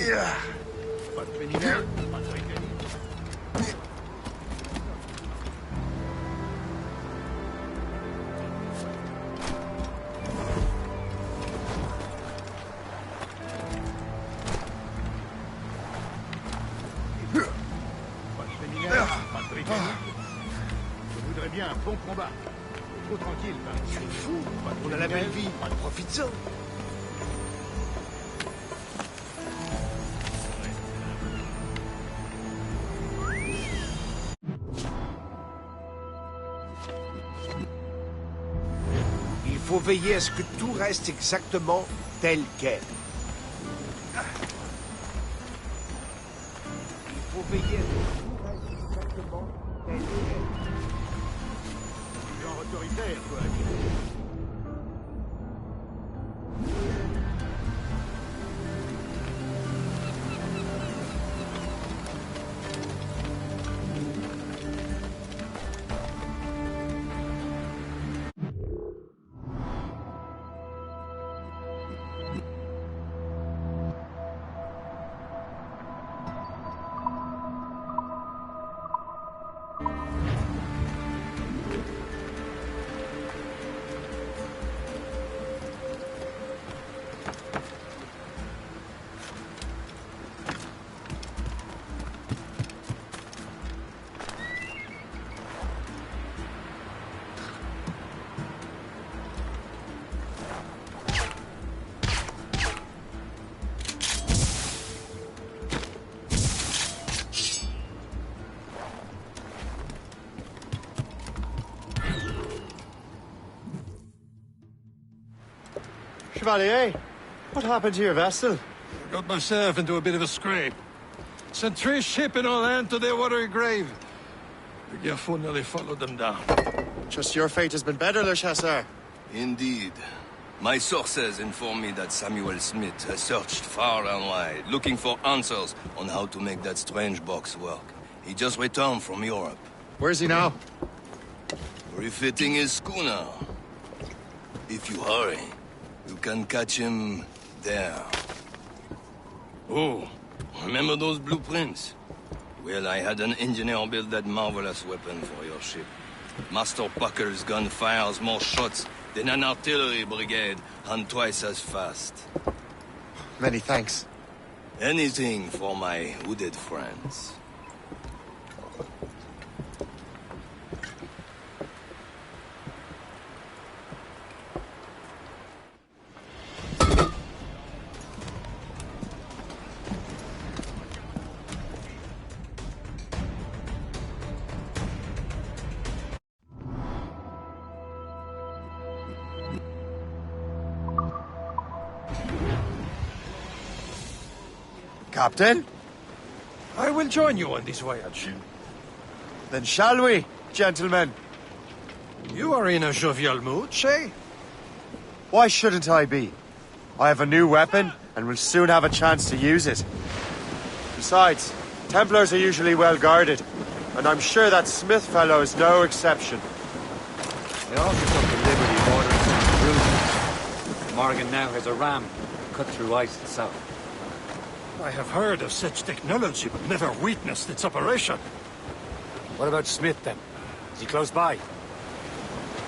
Pas de pénible, pas de mécanique. Pas de féminin, pas de mécanique. Je voudrais bien un bon combat. Trop tranquille, hein. C'est fou. On a la belle vie. Profite-en. Il faut veiller à ce que tout reste exactement tel quel. Il faut veiller à ce que tout reste exactement tel quel. Genre autoritaire, quoi. Chevalier, what happened to your vessel? I got myself into a bit of a scrape. Sent 3 ships in all land to their watery grave. The Gerfo nearly followed them down. Just your fate has been better, Le Chasseur. Indeed. My sources inform me that Samuel Smith has searched far and wide, looking for answers on how to make that strange box work. He just returned from Europe. Where's he now? Refitting his schooner. If you hurry, you can catch him there. Oh, remember those blueprints? Well, I had an engineer build that marvelous weapon for your ship. Master Pucker's gun fires more shots than an artillery brigade, and twice as fast. Many thanks. Anything for my hooded friends. Captain? I will join you on this voyage. Then shall we, gentlemen? You are in a jovial mood, Shay? Why shouldn't I be? I have a new weapon, and will soon have a chance to use it. Besides, Templars are usually well guarded, and I'm sure that Smith fellow is no exception. They also took the liberty of ordering some cruisers. Morgan now has a ram cut through ice itself. I have heard of such technology, but never witnessed its operation. What about Smith, then? Is he close by?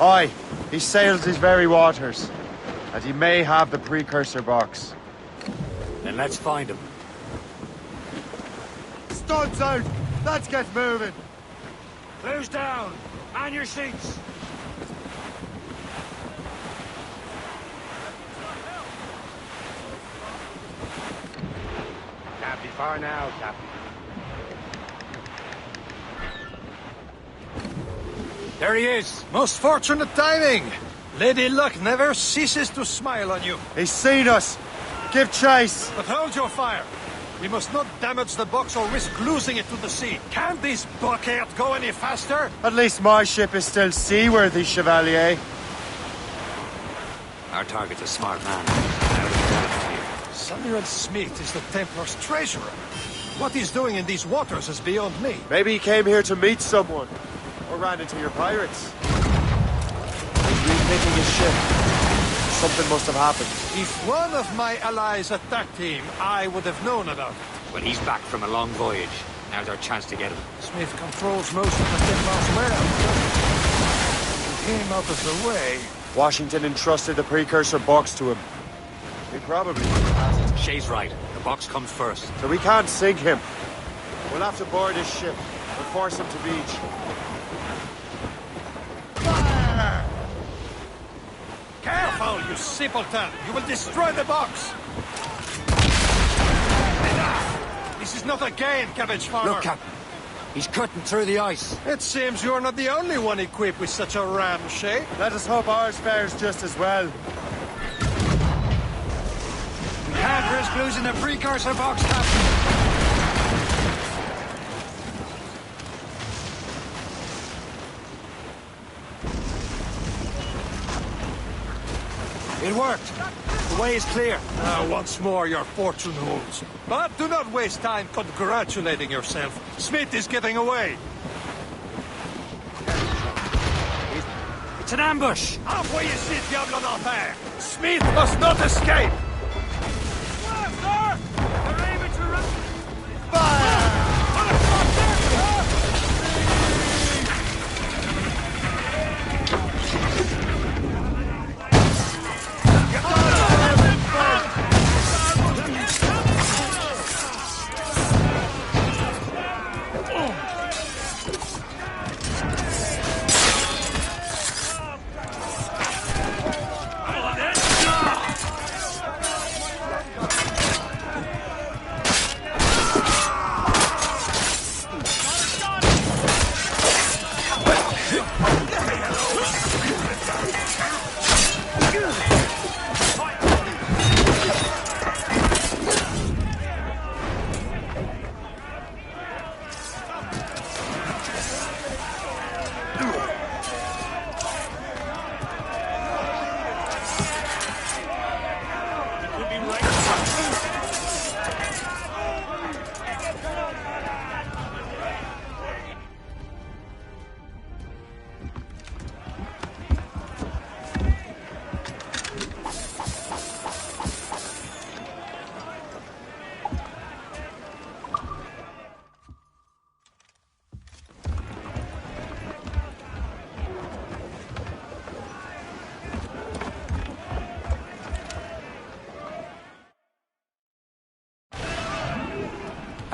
Aye, he sails these very waters, and he may have the precursor box. Then let's find him. Studs out! Let's get moving! Close down! Man your seats! Can't be far now, Captain. There he is! Most fortunate timing! Lady Luck never ceases to smile on you. He's seen us! Give chase! But hold your fire. We must not damage the box or risk losing it to the sea. Can't this bucket go any faster? At least my ship is still seaworthy, Chevalier. Our target's a smart man. Now we can have fear. Samuel Smith is the Templar's treasurer. What he's doing in these waters is beyond me. Maybe he came here to meet someone. Or ran into your pirates. He's refitting his ship. something must have happened. If one of my allies attacked him, I would have known about it. Well, he's back from a long voyage. Now's our chance to get him. Smith controls most of the Denmark's warehouse. With him out of the way. Washington entrusted the precursor box to him. He probably has it. Shay's right. The box comes first. So we can't sink him. We'll have to board his ship and force him to beach. Fire! Careful, you simpleton! You will destroy the box! Enough! This is not a game, cabbage farmer. Look, Captain. He's cutting through the ice. It seems you're not the only one equipped with such a ram, Shay. Let us hope ours fares just as well. We can't risk losing the precursor box, Captain. It worked. The way is clear. Once more, your fortune holds. But do not waste time congratulating yourself. Smith is getting away. It's an ambush. Envoyez ces diables en enfer! Smith must not escape!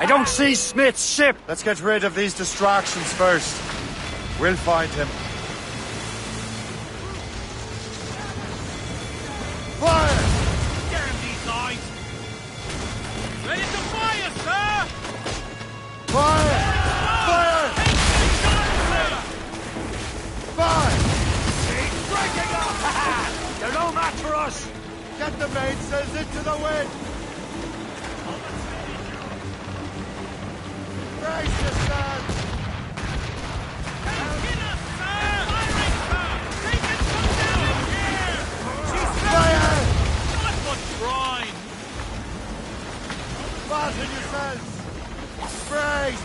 I don't see Smith's ship. Let's get rid of these distractions first. We'll find him. Fire! Damn these guys! Ready to fire, sir! Fire! Fire! Fire! He's breaking up! They're no match for us. Get the mainsails into the wind! Brace yourself! Take us, sir! Firing, sir! Take it from down here! She's Fire! not one trying! Fasten yourselves! Brace!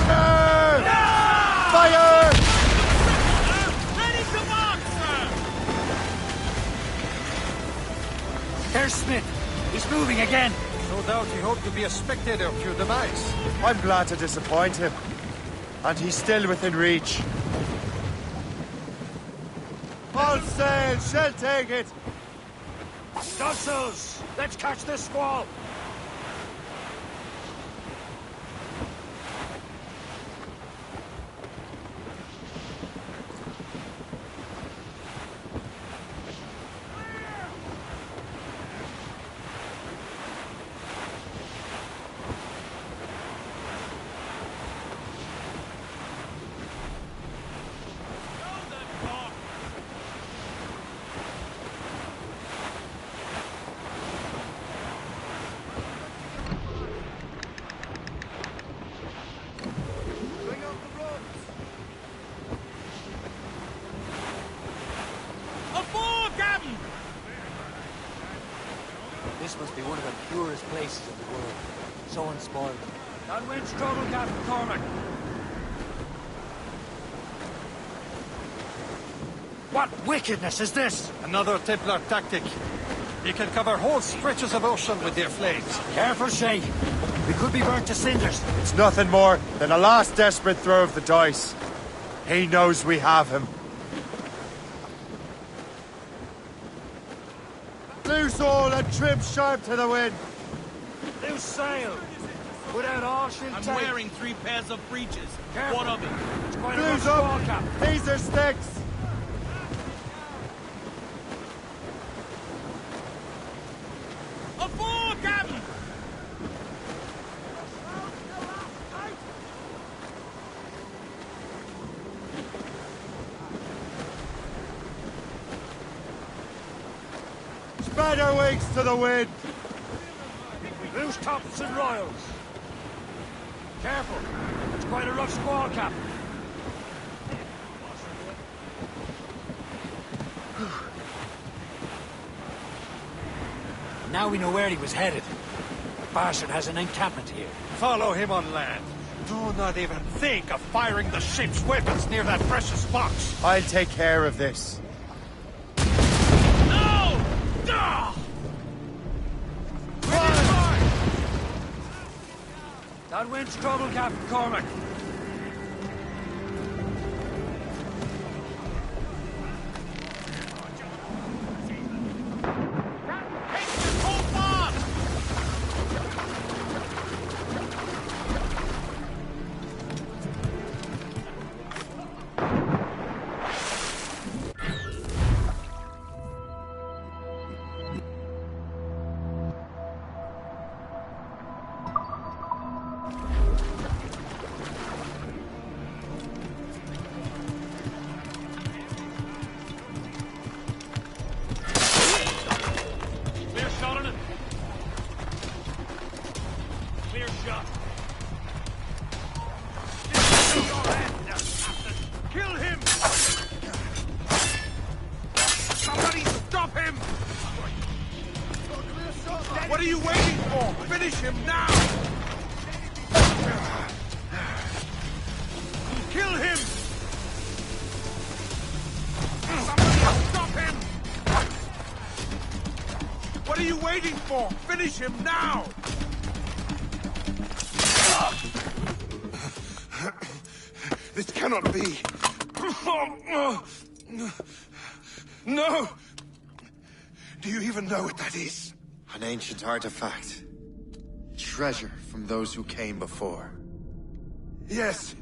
Fire! Fire! Ready to mark, sir! There's Smith. He's moving again. No doubt he hoped to be a spectator of your demise. I'm glad to disappoint him. And he's still within reach. All sail, shall take it! Stussels! Let's catch this squall. This must be one of the purest places in the world. So unspoiled. Downwind struggle, Captain Cormac. What wickedness is this? Another Templar tactic. They can cover whole stretches of ocean with their flames. Careful, Shay. We could be burnt to cinders. It's nothing more than a last desperate throw of the dice. He knows we have him. Loose all and trim sharp to the wind. Loose sail. Without all she'll I'm take. wearing 3 pairs of breeches. Careful. What of it? It's quite a rough Blues squall up. cap. These are sticks. Aboard, Captain! Spread our wings to the wind. Loose tops and royals. Careful. It's quite a rough squall cap. Now we know where he was headed. Bastard has an encampment here. Follow him on land. Do not even think of firing the ship's weapons near that precious box. I'll take care of this. No! Ah! That wind's trouble, Captain Cormac. Hold fast! Clear shot on it. Clear shot. Kill him! Somebody stop him! What are you waiting for? Finish him now! Kill him! Somebody stop him! What are you waiting for? Finish him now! This cannot be. No! Do you even know what that is? An ancient artifact. Treasure from those who came before. Yes.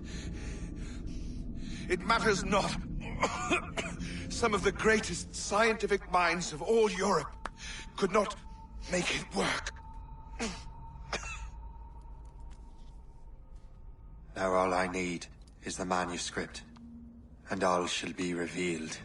It matters not. Some of the greatest scientific minds of all Europe could not make it work. Now all I need is the manuscript, and all shall be revealed.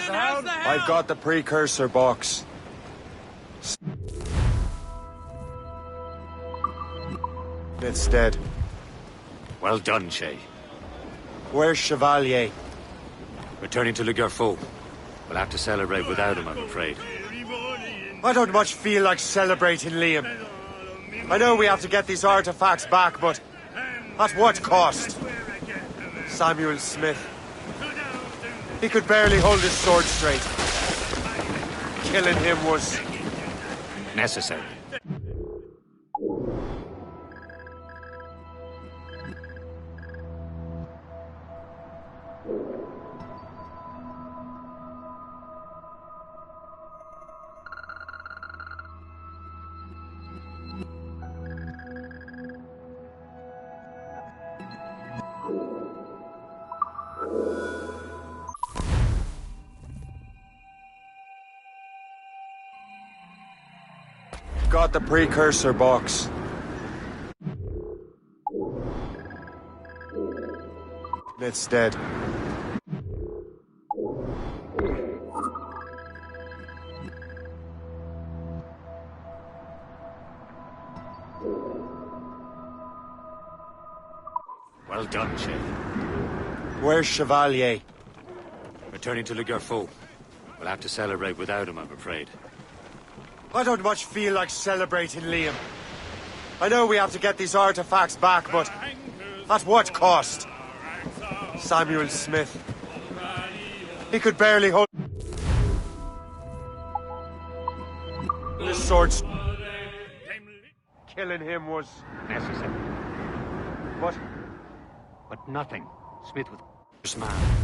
I've got the precursor box. It's dead. Well done, Shay. Where's Chevalier? Returning to Le Garfou. We'll have to celebrate without him, I'm afraid. I don't much feel like celebrating Liam. I know we have to get these artifacts back, but at what cost? Samuel Smith. He could barely hold his sword straight. Killing him was necessary. got the precursor box. It's dead. Well done, Shay. Where's Chevalier? Returning to Le Garfou. We'll have to celebrate without him, I'm afraid. I don't much feel like celebrating Liam. I know we have to get these artifacts back, but at what cost? Samuel Smith. He could barely hold his swords. Killing him was necessary. What? But nothing. Smith was this man.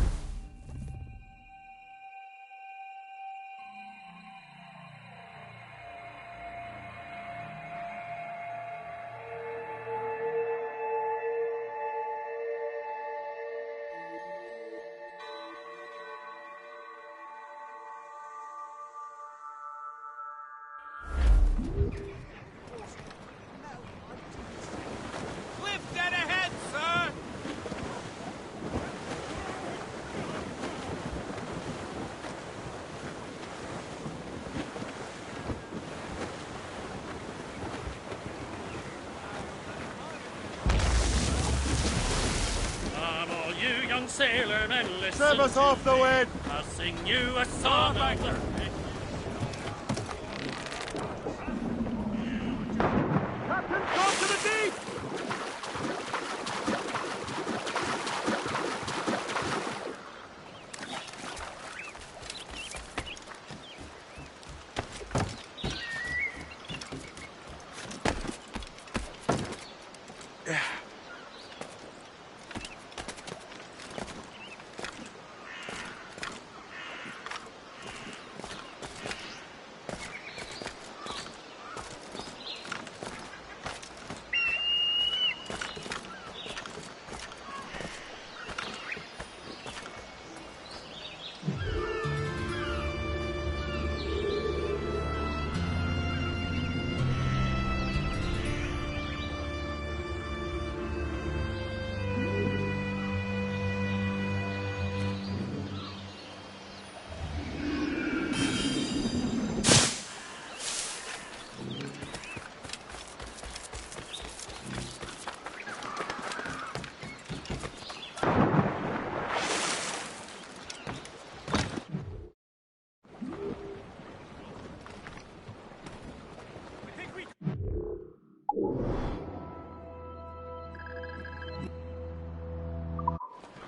Sailormen, listen. Serve us off the wind. I'll sing you a song of the... Captain, go to the deep!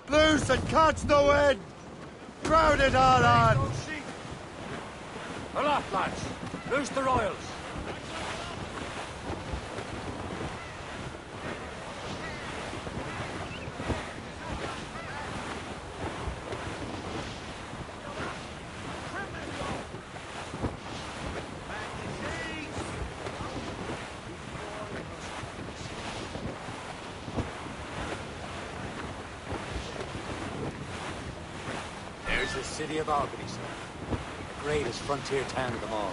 Loose and catch the wind! Crowd it all on! Aloft, lads! Loose the royals! The city of Albany, sir. The greatest frontier town of them all.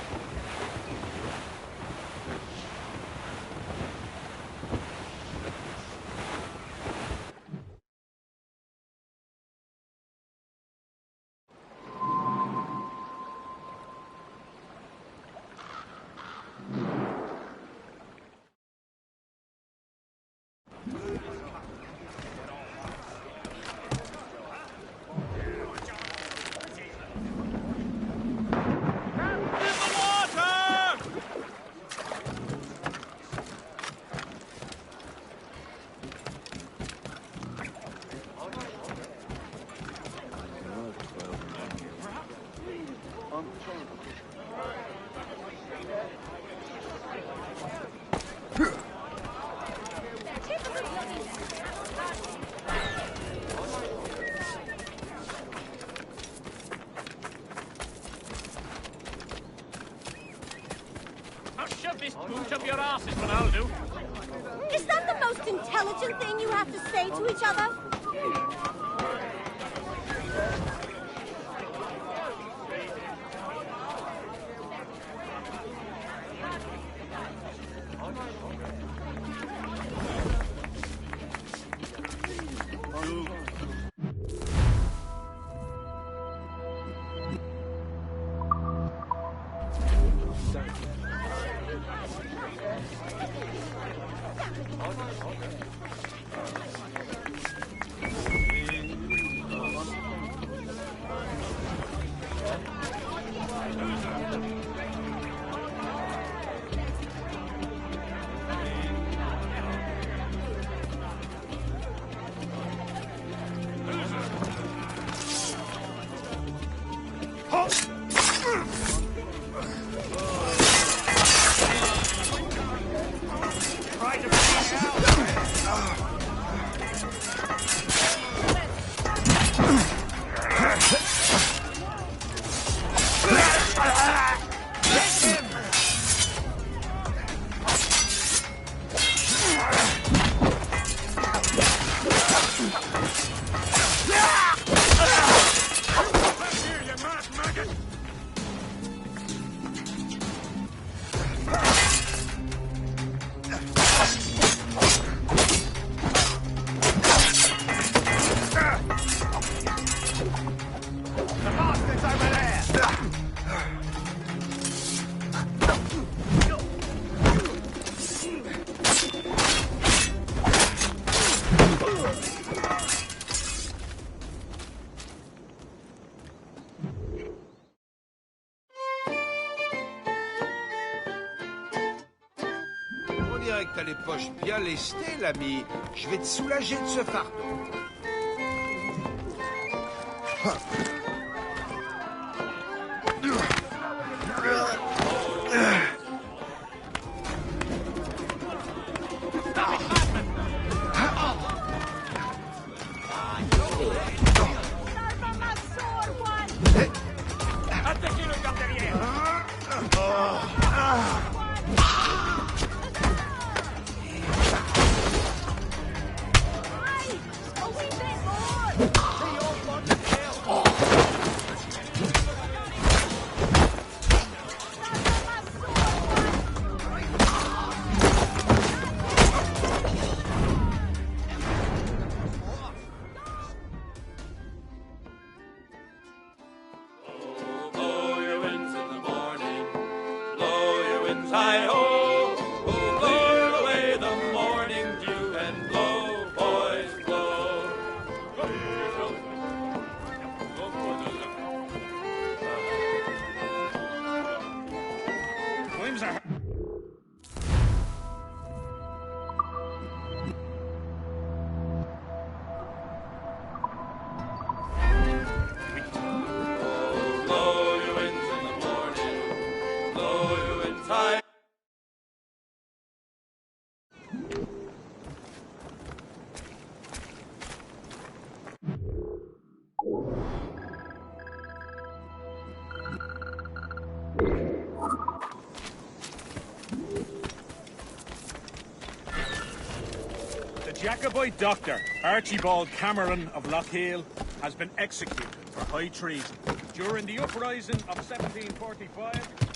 Scooch up your ass is what I'll do. Is that the most intelligent thing you have to say to each other? On dirait que t'as les poches bien lestées, l'ami. Je vais te soulager de ce fardeau. Attaquez le garde derrière. Blow your winds in the morning, blow your winds high-ho, blow away the morning dew and blow, boys, blow. Times are... Blow your winds in the morning, blow your winds high. The Jacobite doctor, Archibald Cameron of Lochiel, has been executed for high treason during the uprising of 1745.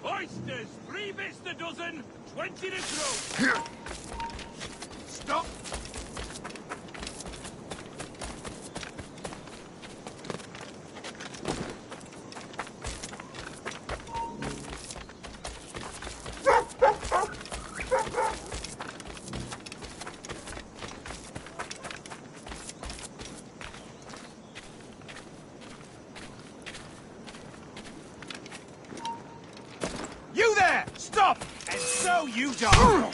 Oysters, 3 bits the dozen, 20 to throw. Stop. You there! Stop! And so you die!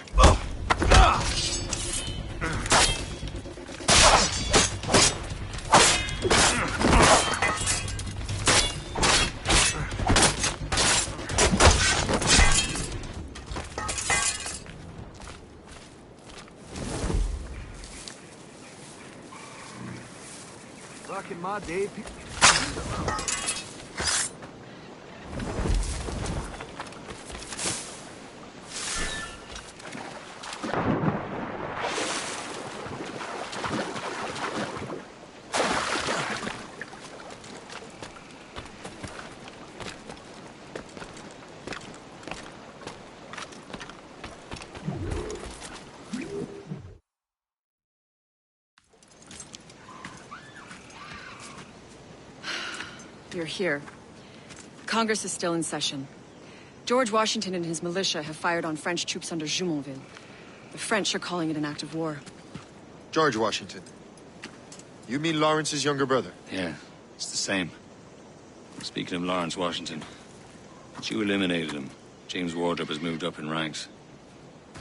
Back in my day, You're here. Congress is still in session. George Washington and his militia have fired on French troops under Jumonville. The French are calling it an act of war. George Washington. You mean Lawrence's younger brother? Yeah, it's the same. Speaking of Lawrence Washington, you eliminated him. James Wardrop has moved up in ranks.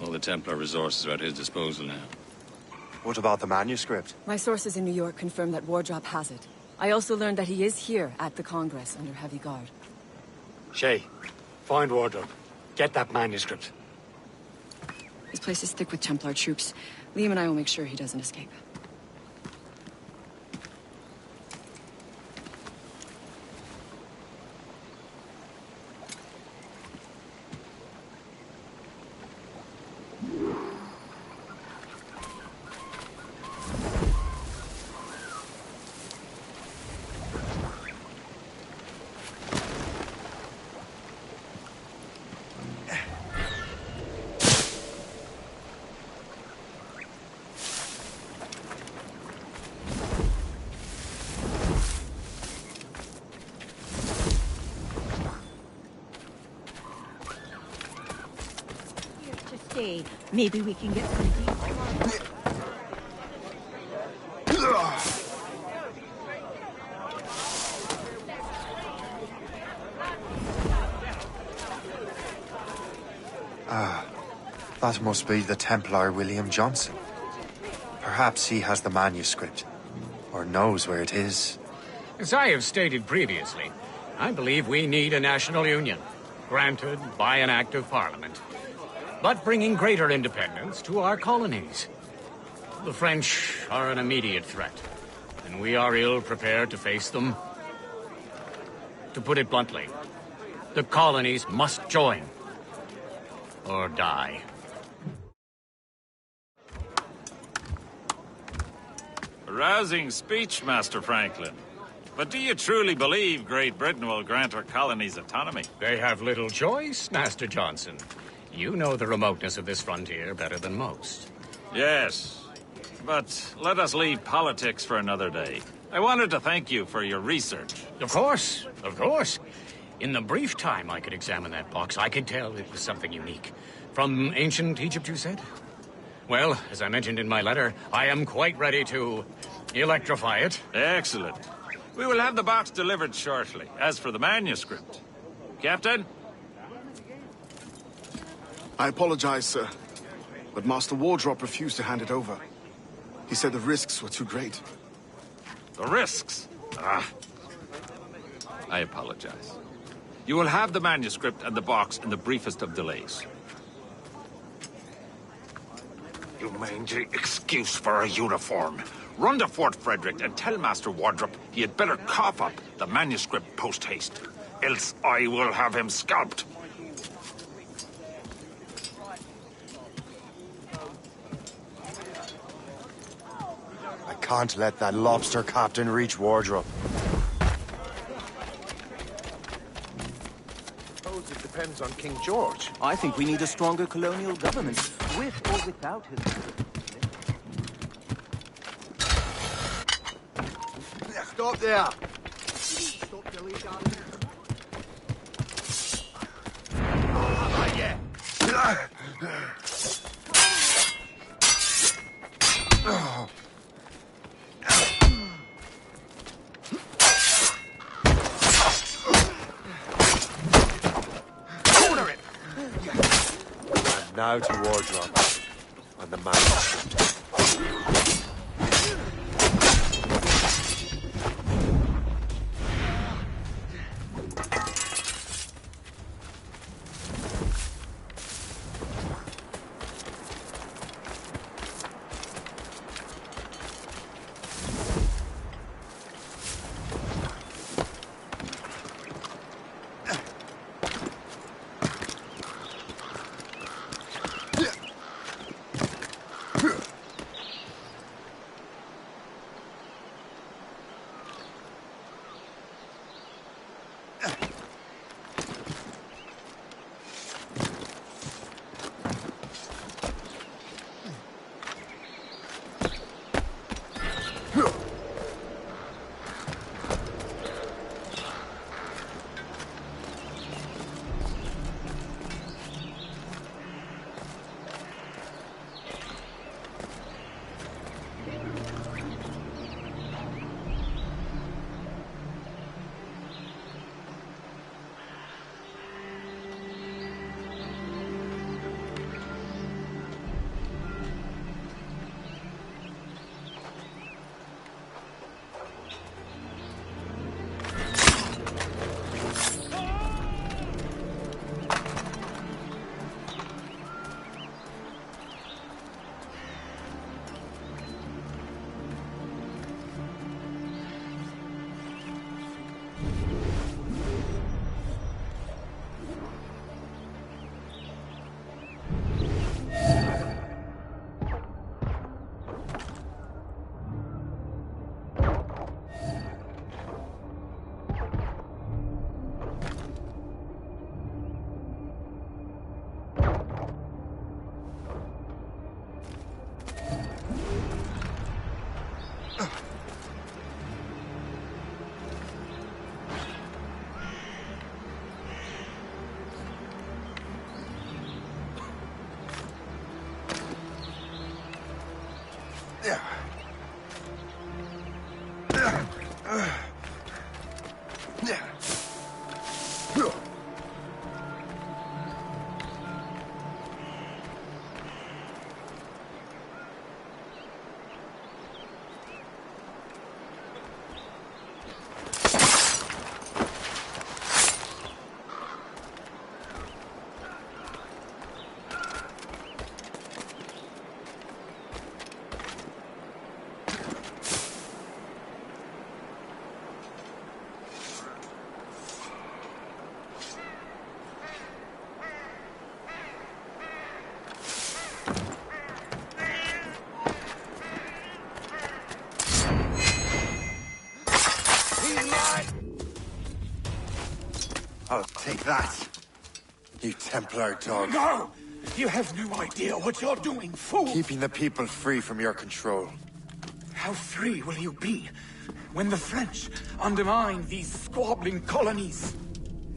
All the Templar resources are at his disposal now. What about the manuscript? My sources in New York confirm that Wardrop has it. I also learned that he is here at the Congress under heavy guard. Shay, find Wardrop. Get that manuscript. His place is thick with Templar troops. Liam and I will make sure he doesn't escape. Maybe we can get some deep. That must be the Templar William Johnson. Perhaps he has the manuscript, or knows where it is. As I have stated previously, I believe we need a national union, granted by an act of parliament, but bringing greater independence to our colonies. The French are an immediate threat, and we are ill prepared to face them. To put it bluntly, the colonies must join, or die. A rousing speech, Master Franklin. But do you truly believe Great Britain will grant her colonies autonomy? They have little choice, Master Johnson. You know the remoteness of this frontier better than most. Yes, but let us leave politics for another day. I wanted to thank you for your research. Of course, of course. In the brief time I could examine that box, I could tell it was something unique. From ancient Egypt, you said? Well, as I mentioned in my letter, I am quite ready to electrify it. Excellent. We will have the box delivered shortly. As for the manuscript... Captain? I apologize, sir, but Master Wardrop refused to hand it over. He said the risks were too great. The risks? Ah. I apologize. You will have the manuscript and the box in the briefest of delays. You mangy excuse for a uniform. Run to Fort Frederick and tell Master Wardrop he had better cough up the manuscript post-haste. Else I will have him scalped. I can't let that lobster captain reach Wardrop. Suppose it depends on King George. I think we need a stronger colonial government, with or without his... Stop there! Stop the lead down there. And now to Wardrop and the manuscript. I'll take that, you Templar dog. No! You have no idea what you're doing, fool! Keeping the people free from your control. How free will you be when the French undermine these squabbling colonies?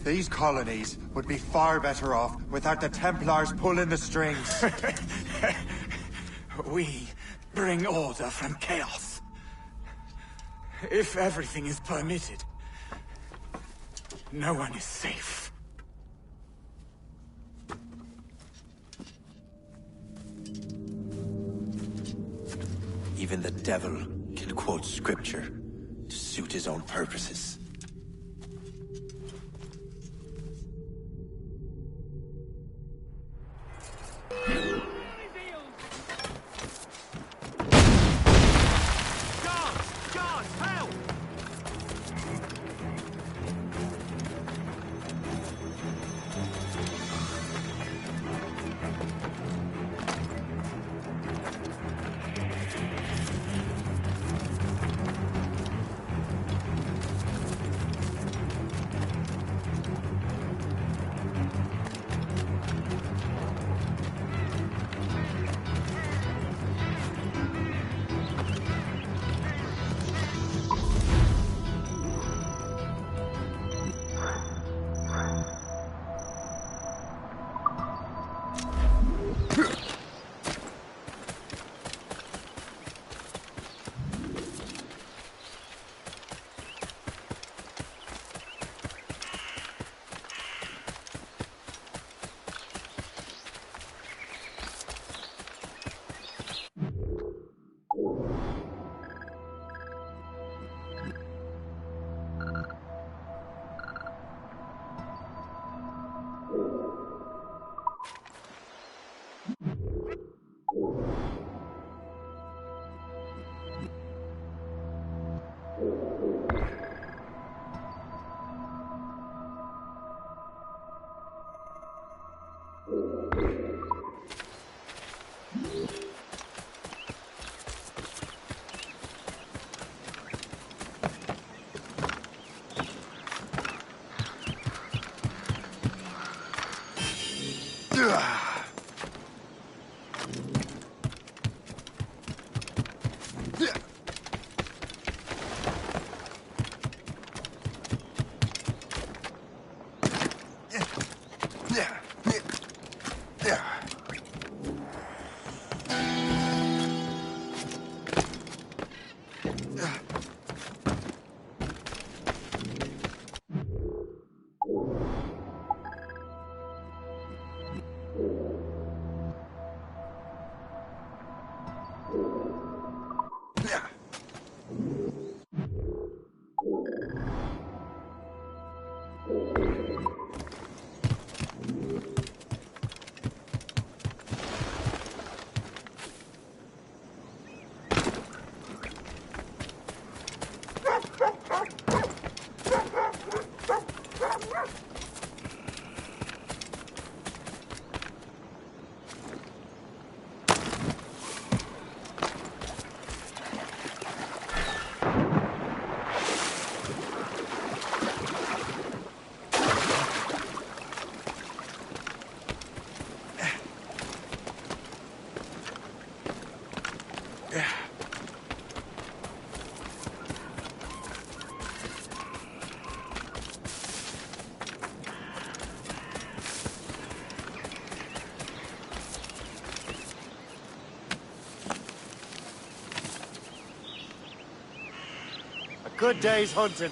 These colonies would be far better off without the Templars pulling the strings. We bring order from chaos. If everything is permitted, no one is safe. Even the devil can quote scripture to suit his own purposes. Good day's hunting.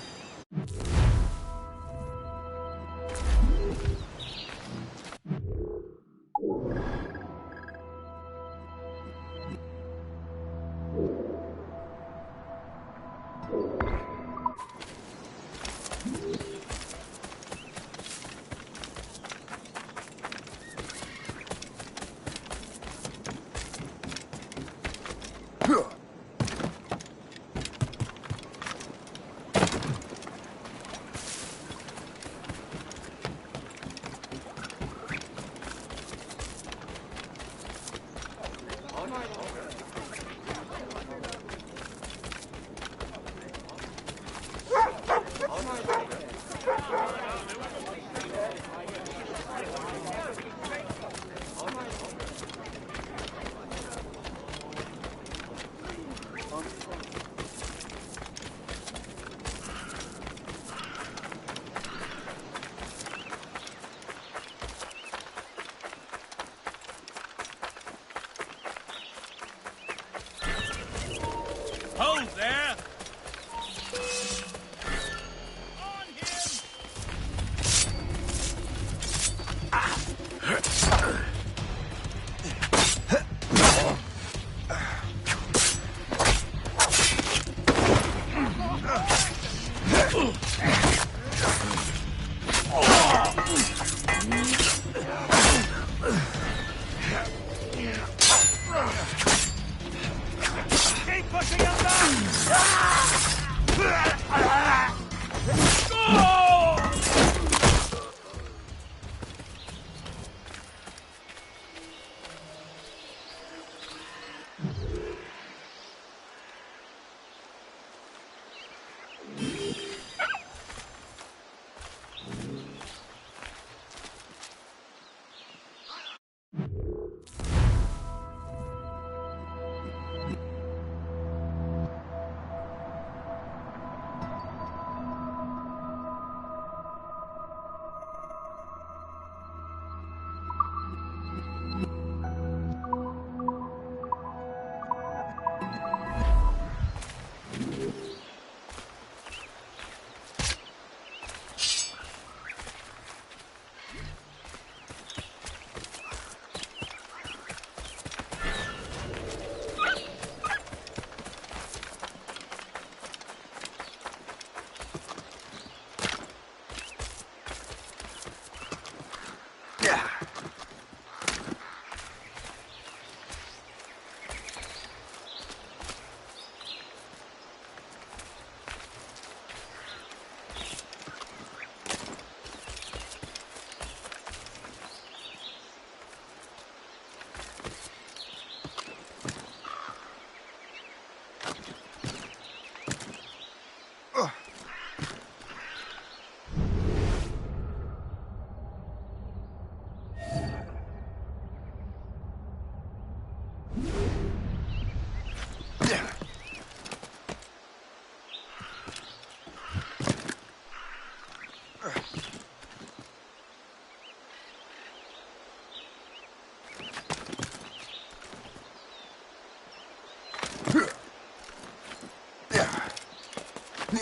Hold there! Keep pushing him We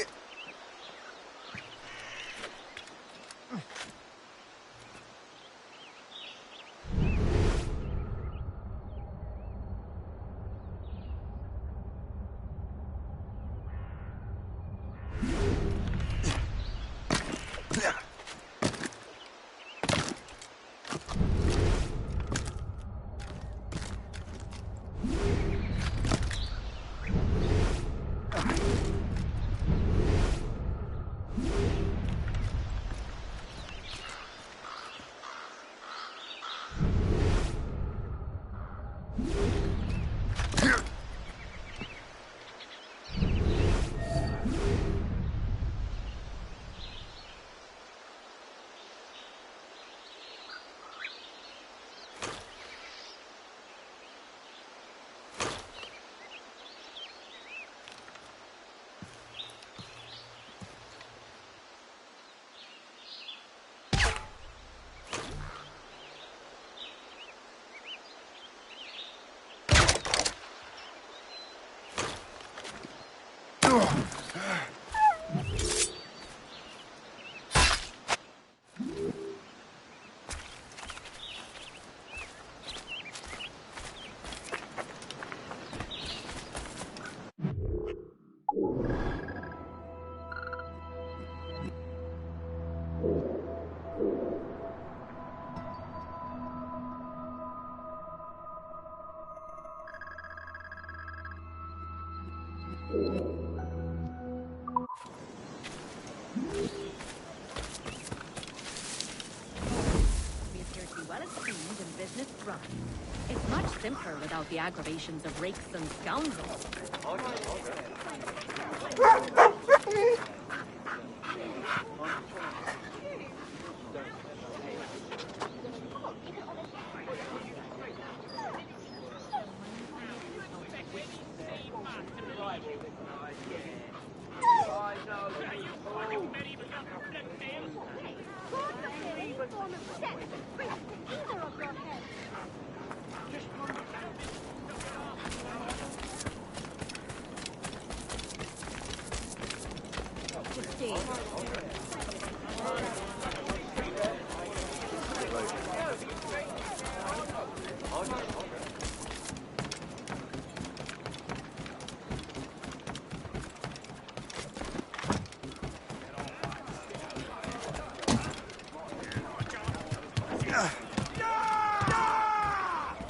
appear to be well esteemed and business run. It's much simpler without the aggravations of rakes and scoundrels.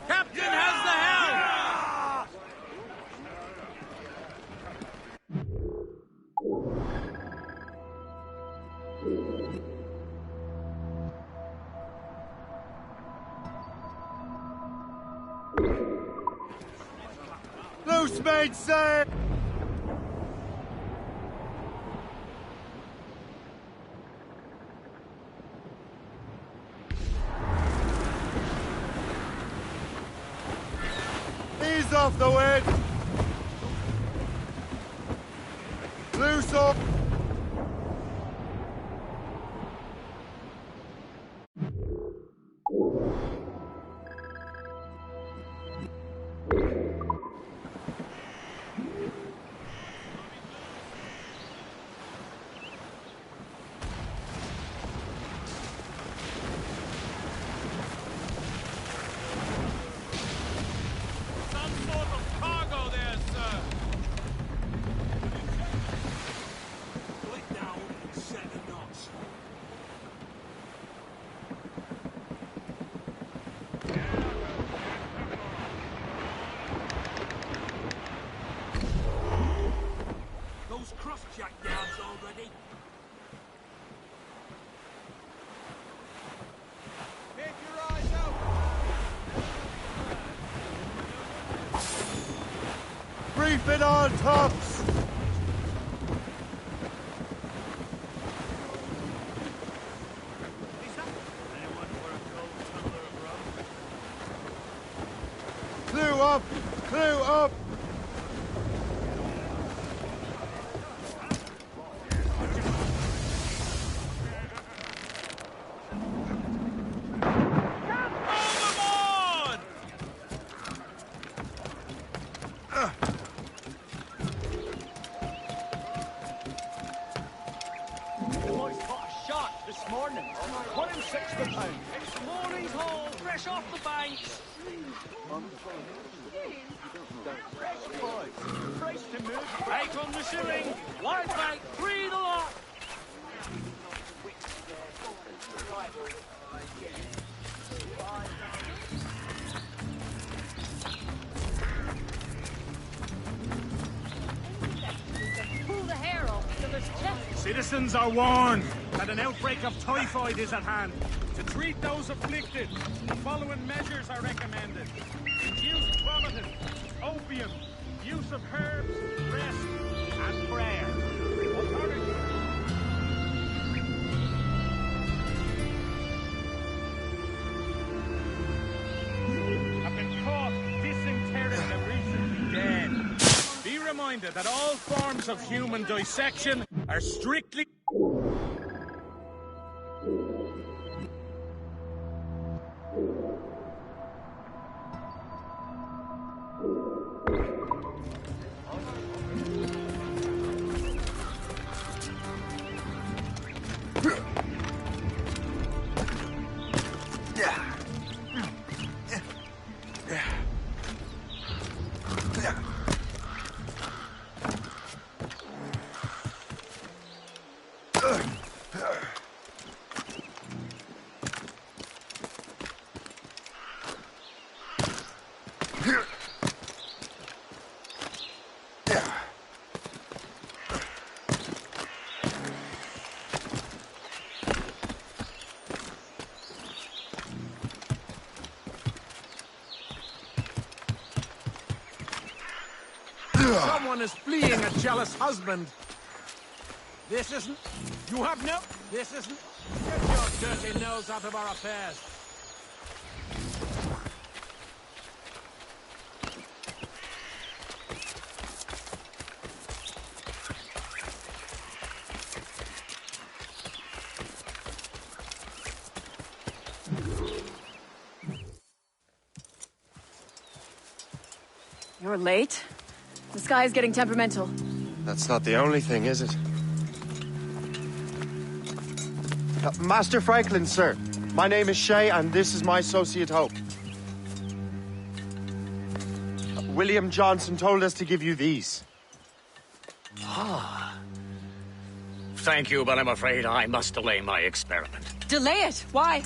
Captain has the helm! Loose mainsail! Ease off the wind! Loose off! Some sort of cargo there, sir. Split down and set the knots. Those cross-jack yards already. Keep your eyes out. Reef it on tops! Clew up! Clew up! Overboard! this morning. Put him 6 the pound. It's morning's haul, fresh off the banks. Fresh boys. Price to move. 800 shilling. Wild bait. 3 the lot. Pull the hair off till there's chest. Citizens are warned that an outbreak of typhoid is at hand. To treat those afflicted, the following measures are recommended. Induced vomiting, opium, use of herbs, rest, and prayer. Authority. Have been caught disinterring the recently dead. Be reminded that all forms of human dissection are strictly... Someone is fleeing a jealous husband. This isn't... You have no... This isn't... Get your dirty nose out of our affairs. You're late. The sky is getting temperamental. That's not the only thing, is it? Master Franklin, sir. My name is Shay, and this is my associate Hope. William Johnson told us to give you these. Ah. Thank you, but I'm afraid I must delay my experiment. Delay it? Why?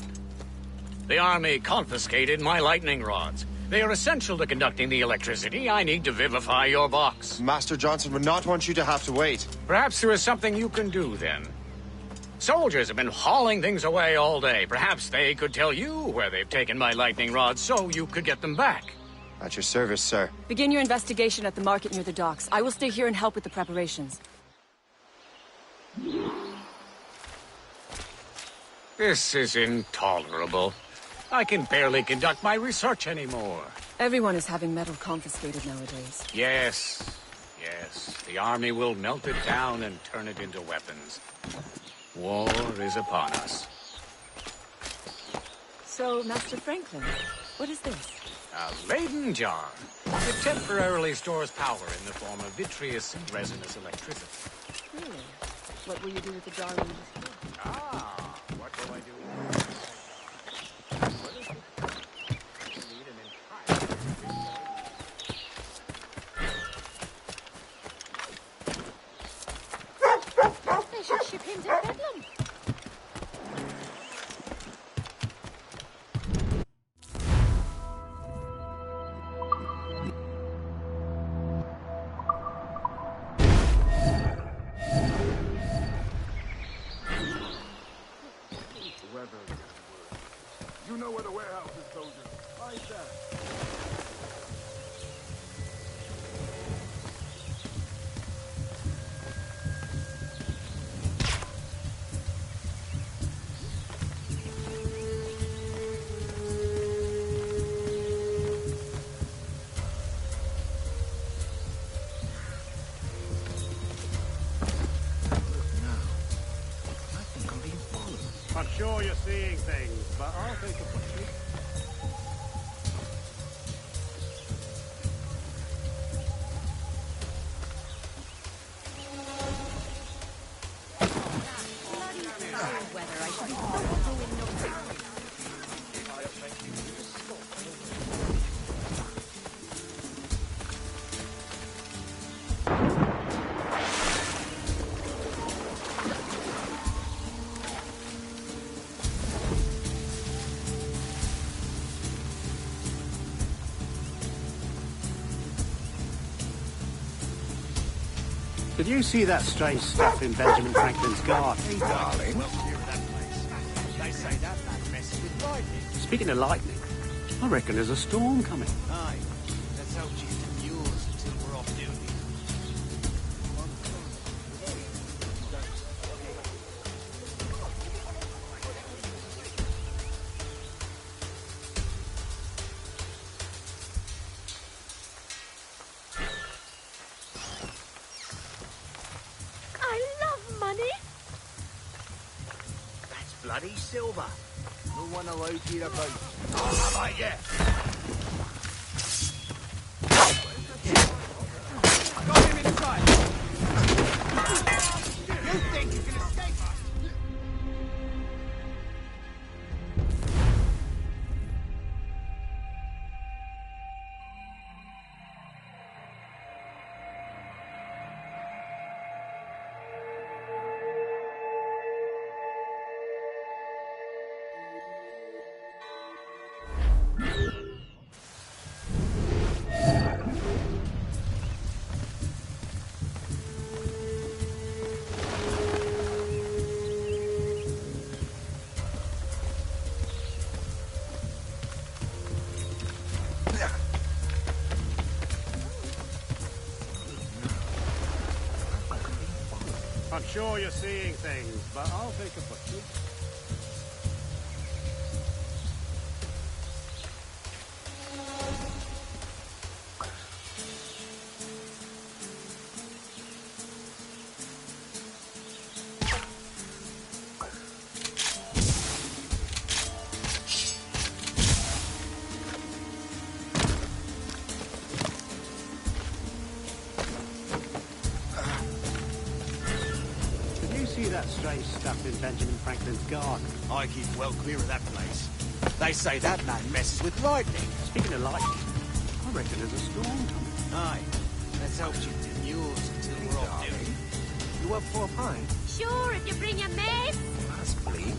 The army confiscated my lightning rods. They are essential to conducting the electricity I need to vivify your box. Master Johnson would not want you to have to wait. Perhaps there is something you can do, then. Soldiers have been hauling things away all day. Perhaps they could tell you where they've taken my lightning rods so you could get them back. At your service, sir. Begin your investigation at the market near the docks. I will stay here and help with the preparations. This is intolerable. I can barely conduct my research anymore. Everyone is having metal confiscated nowadays. Yes, yes. The army will melt it down and turn it into weapons. War is upon us. So, Master Franklin, what is this? A Leyden jar. It temporarily stores power in the form of vitreous and resinous electricity. Really? What will you do with the jar when you destroy it? Ah, what will I do with it? They should ship him to Bedlam. You know where the warehouse is, soldier. Right there. I'm sure you're seeing things, but I'll take a push. Weather, I should be Did you see that strange stuff in Benjamin Franklin's garden? Hey, darling. They say that man messes with lightning. Speaking of lightning, I reckon there's a storm coming. Aye. Let's hope she's yours until we're off duty. I love money. That's bloody silver. No one allowed here about. Oh, right, yeah. I got him inside. You think you can escape us? I'm sure you're seeing things, but I'll take a butcher. See that strange stuff in Benjamin Franklin's garden? I keep well clear of that place. They say that man messes with lightning. Speaking of lightning, I reckon there's a storm coming. Aye. Let's hope she yours until we're off duty. You up for a pint? Sure, if you bring your mace. That's bleak.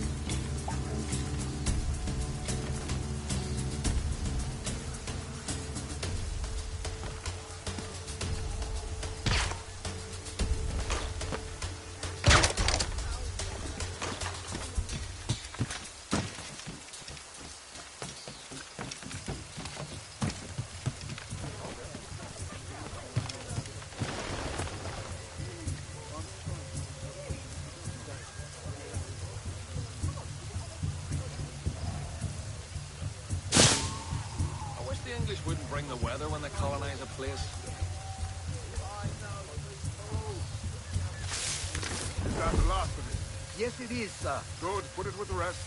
The English wouldn't bring the weather when they colonize a place. Is that the last of it? Yes, it is, sir. Good. Put it with the rest.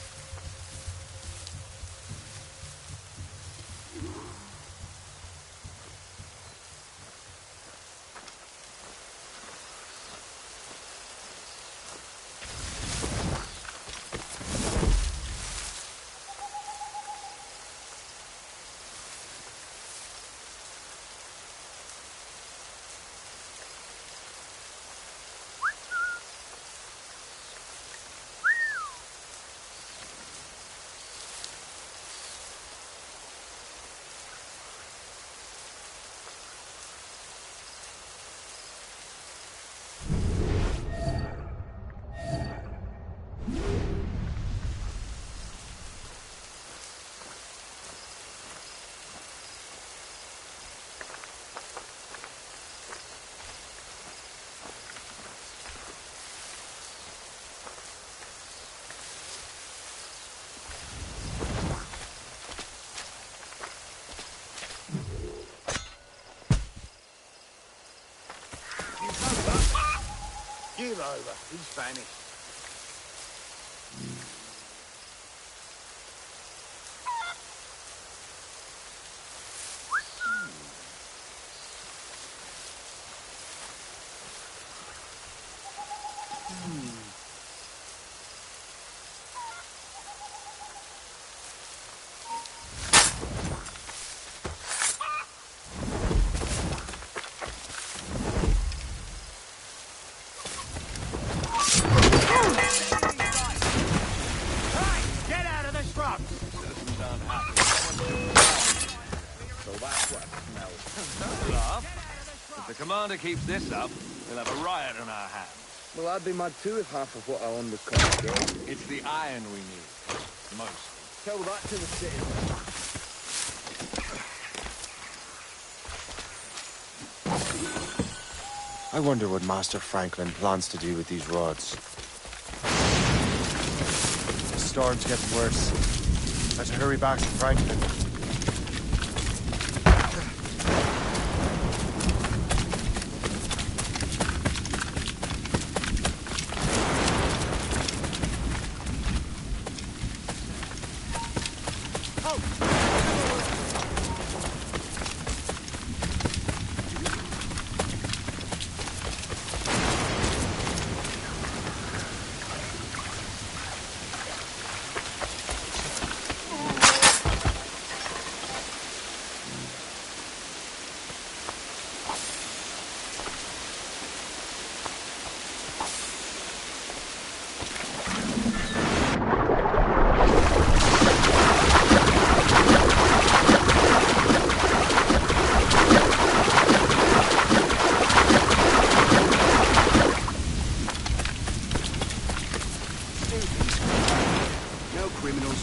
Give over. He's vanished. The commander keeps this up, we'll have a riot on our hands. Well, I'd be mad too if half of what I own was confiscated. It's the iron we need. Most. Tell that to the citizens. I wonder what Master Franklin plans to do with these rods. The storm's getting worse. Better hurry back to Franklin.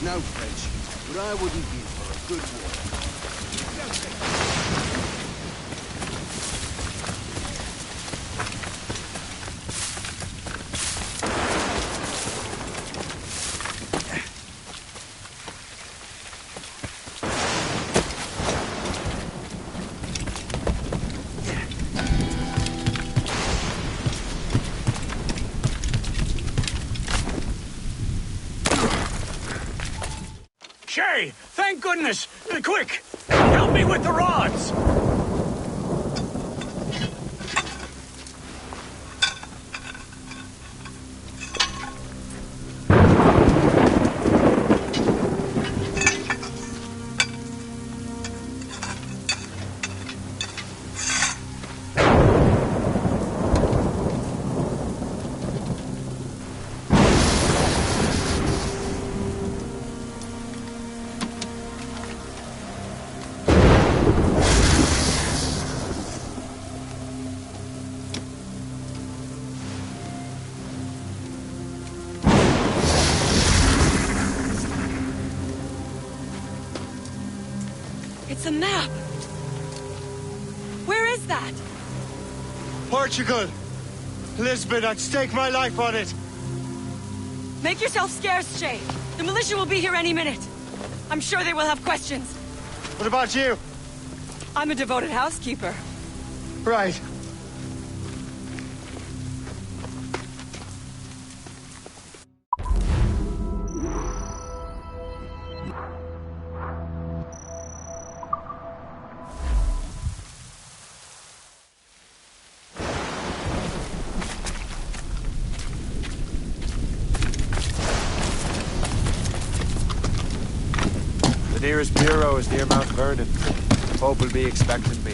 No French, but I wouldn't be for a good war. Shay! Thank goodness! Quick! Help me with the rods! It's a map! Where is that? Portugal! Lisbon, I'd stake my life on it! Make yourself scarce, Shay. The militia will be here any minute. I'm sure they will have questions. What about you? I'm a devoted housekeeper. Right. The nearest bureau is near Mount Vernon. Hope will be expecting me.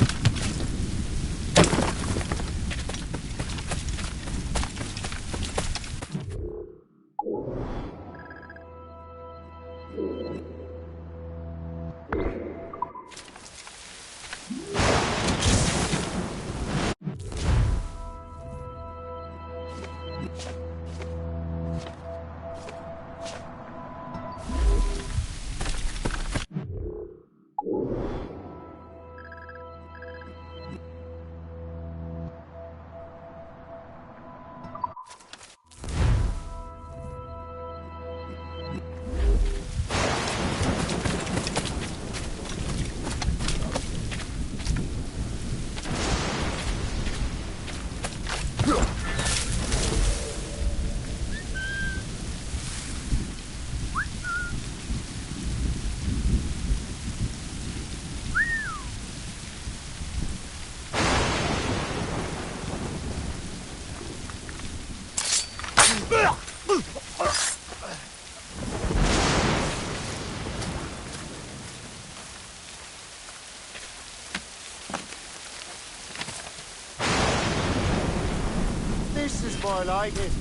This is more like it.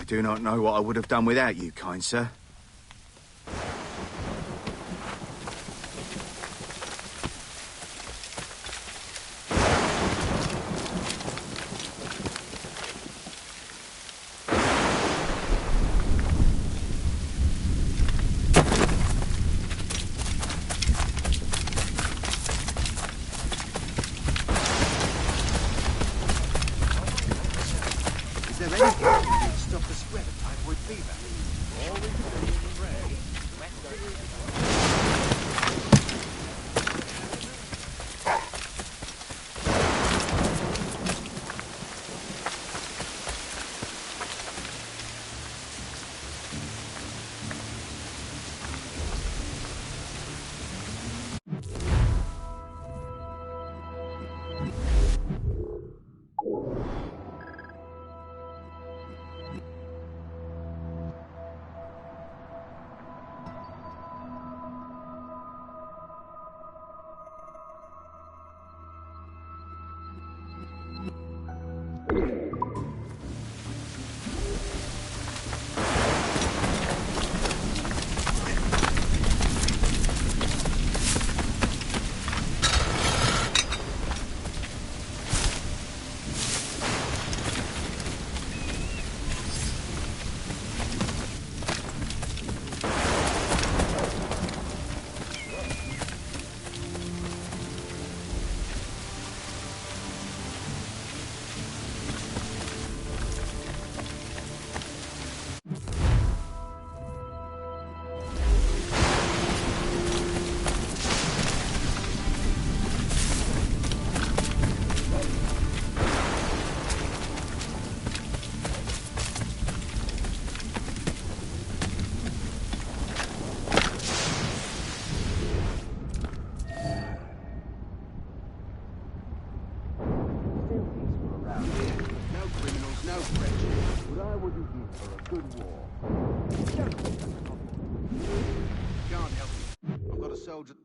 I do not know what I would have done without you, kind sir. Is there anything you can do to stop the spread of typhoid fever? All we can do is pray. Can't help you. I've got a soldier.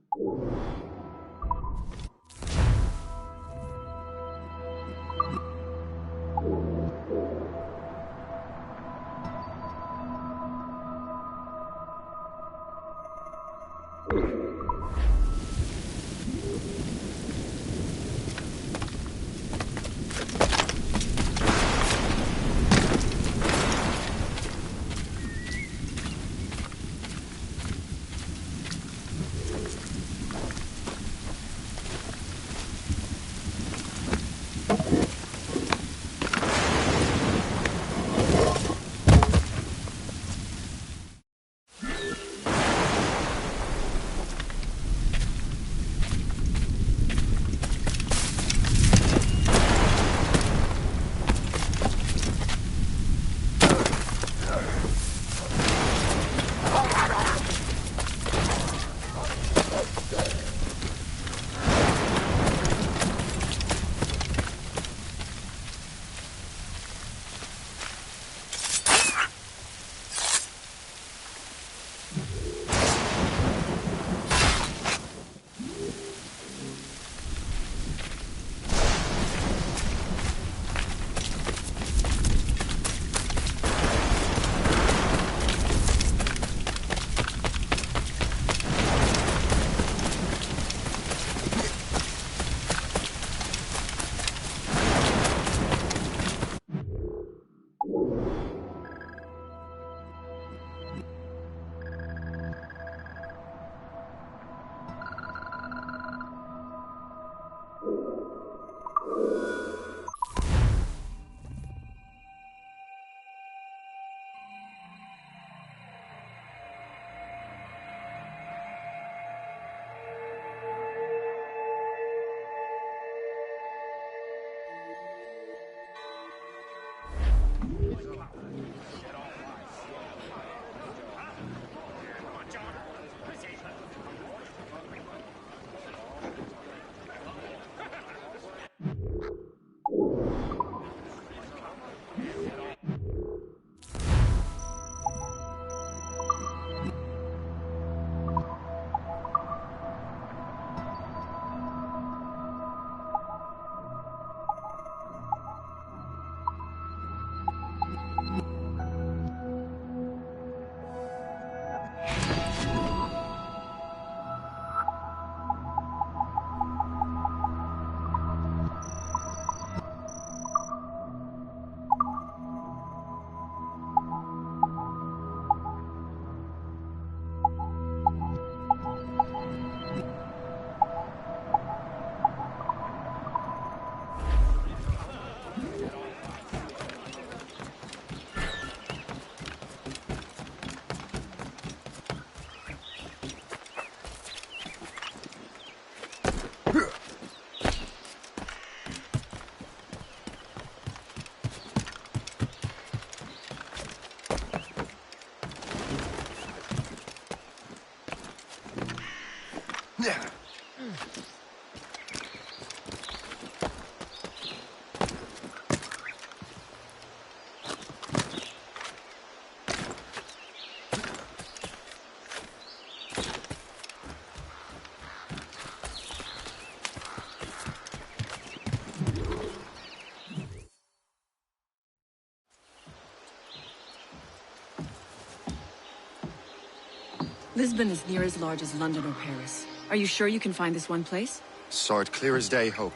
Lisbon is near as large as London or Paris. Are you sure you can find this one place? Saw it clear as day, Hope.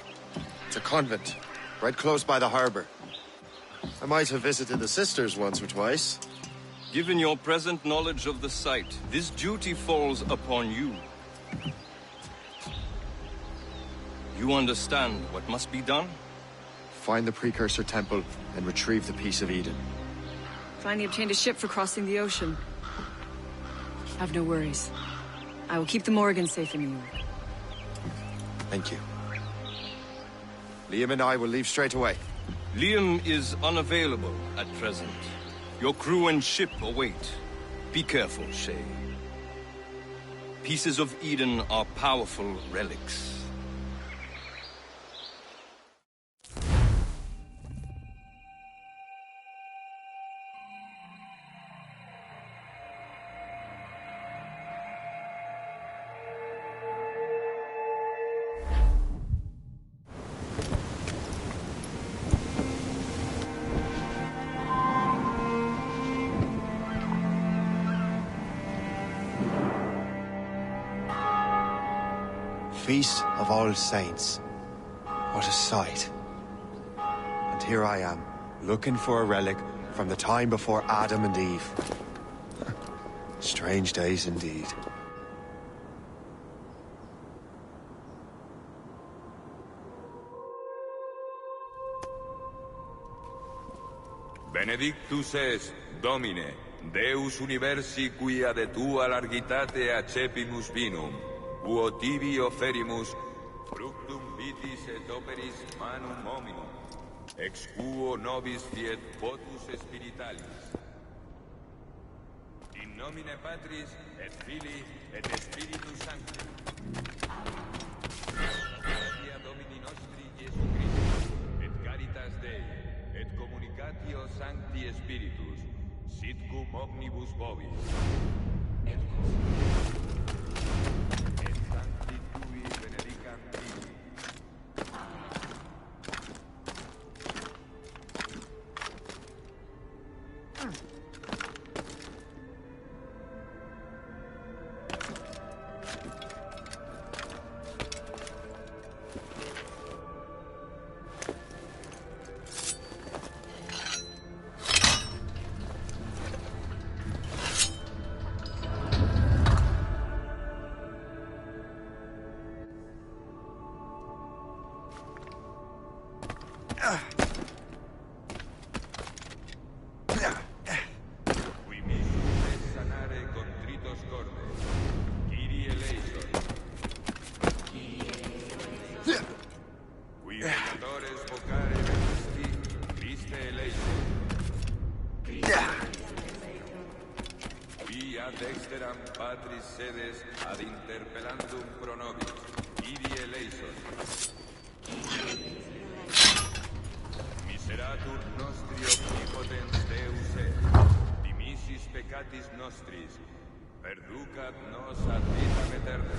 It's a convent, right close by the harbor. I might have visited the sisters once or twice. Given your present knowledge of the site, this duty falls upon you. You understand what must be done? Find the precursor temple and retrieve the Piece of Eden. Finally obtained a ship for crossing the ocean. Have no worries. I will keep the Morgans safe in New York. Thank you. Liam and I will leave straight away. Liam is unavailable at present. Your crew and ship await. Be careful, Shay. Pieces of Eden are powerful relics. Feast of All Saints. What a sight. And here I am, looking for a relic from the time before Adam and Eve. Strange days indeed. Benedictus es, Domine, Deus universi quia de tua largitate accepimus vinum, uo tibi offerimus fructum vitis et operis manum hominum, ex quo nobis fiet votus spiritualis. In nomine Patris et Filii et Spiritus Sancti. Gratia Domini nostri Iesu Christi, et caritas Dei, et communicatio Sancti Spiritus, sit cum omnibus vobis. Et sancti tui benedicant Dei. Dexteram Patris sedes ad interpellandum pro nobis, idi eleison. Miseratur nostri omnipotens Deus et, dimissis peccatis nostris, perducat nos ad vitam aeterna.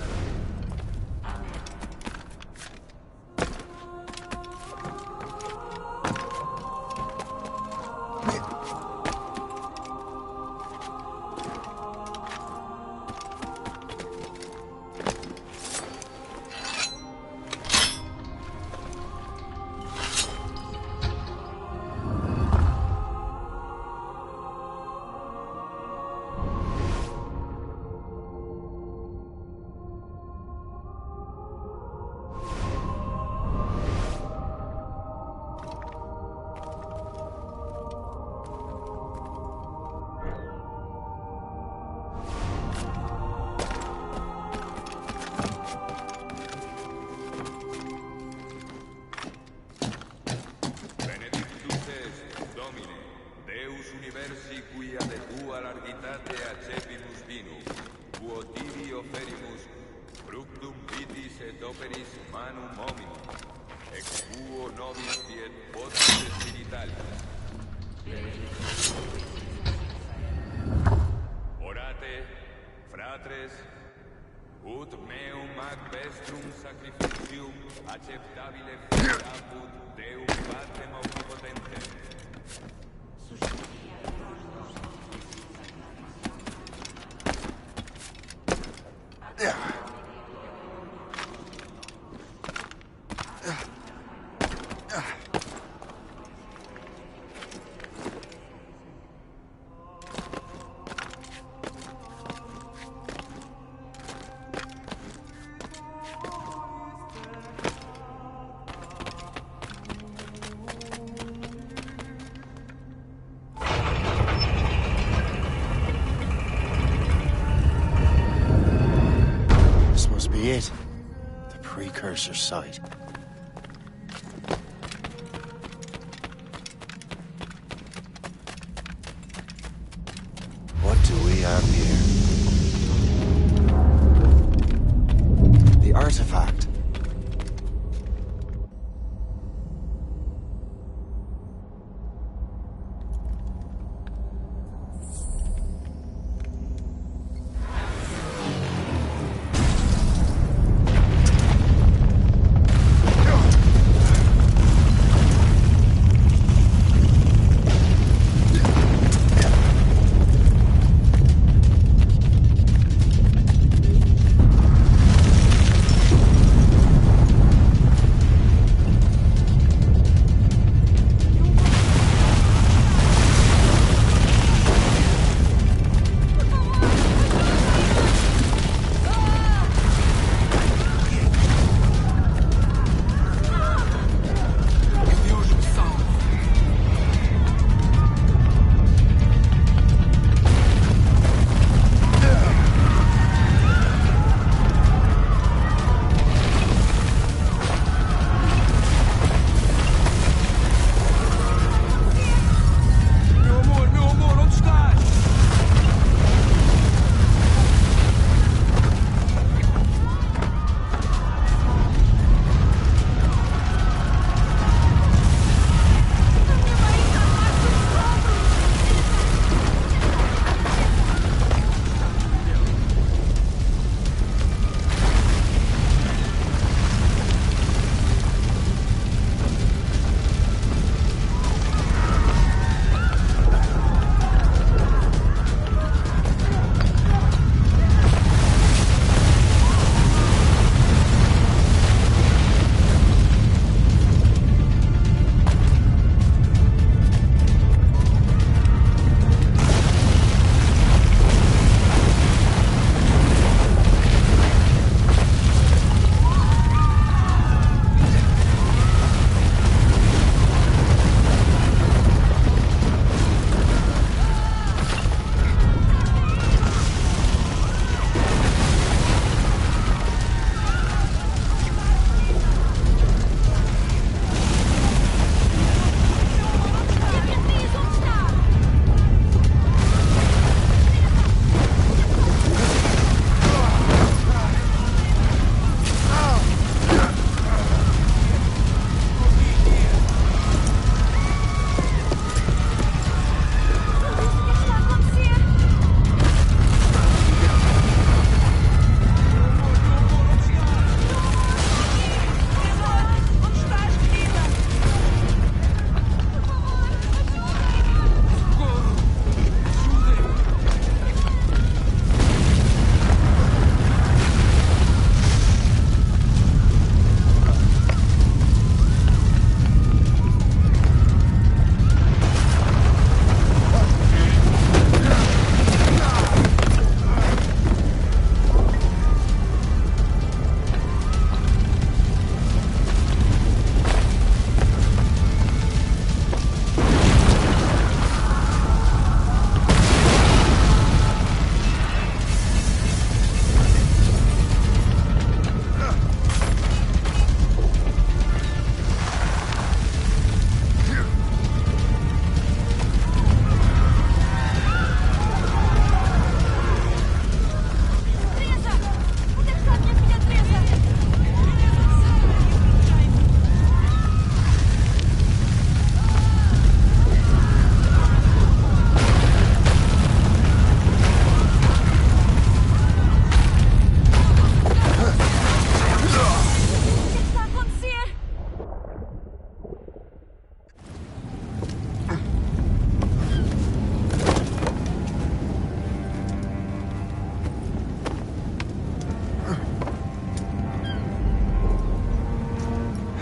vitis et operis manum hominum, ex quo nobis fiet potente spiritualis. Orate, fratres, ut meum ad vestrum sacrificium acceptabile fiat apud Deum Patrem omnipotentem. This must be it. The precursor site. What do we have here? The artifact.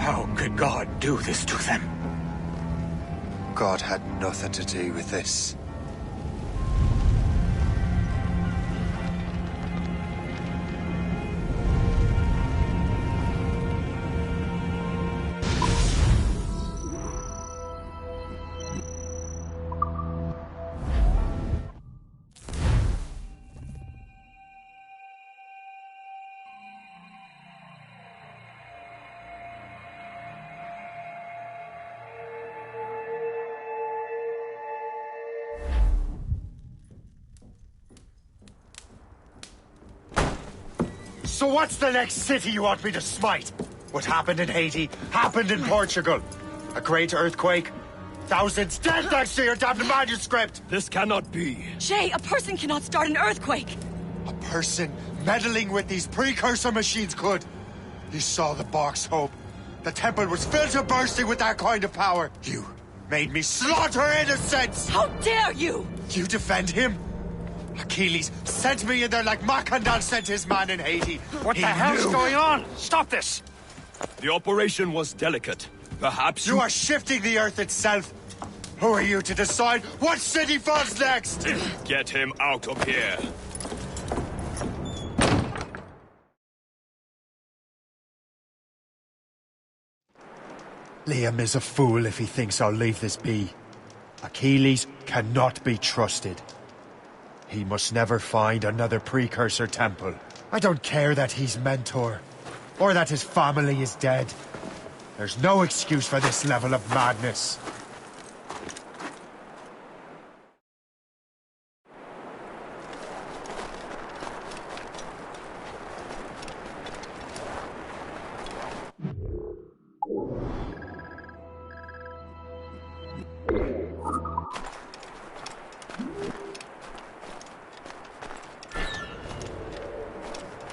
How could God do this to them? God had nothing to do with this. So what's the next city you want me to smite? What happened in Haiti happened in Portugal. A great earthquake. Thousands dead thanks to your damned manuscript! This cannot be. Shay, a person cannot start an earthquake! A person meddling with these precursor machines could. You saw the box, Hope. The temple was filled to bursting with that kind of power. You made me slaughter innocents! How dare you! You defend him? Achilles sent me in there like Macandal sent his man in Haiti. What the hell's going on? Stop this! The operation was delicate. Perhaps you are shifting the earth itself. Who are you to decide what city falls next? Get him out of here. Liam is a fool if he thinks I'll leave this be. Achilles cannot be trusted. He must never find another precursor temple. I don't care that he's mentor, or that his family is dead. There's no excuse for this level of madness.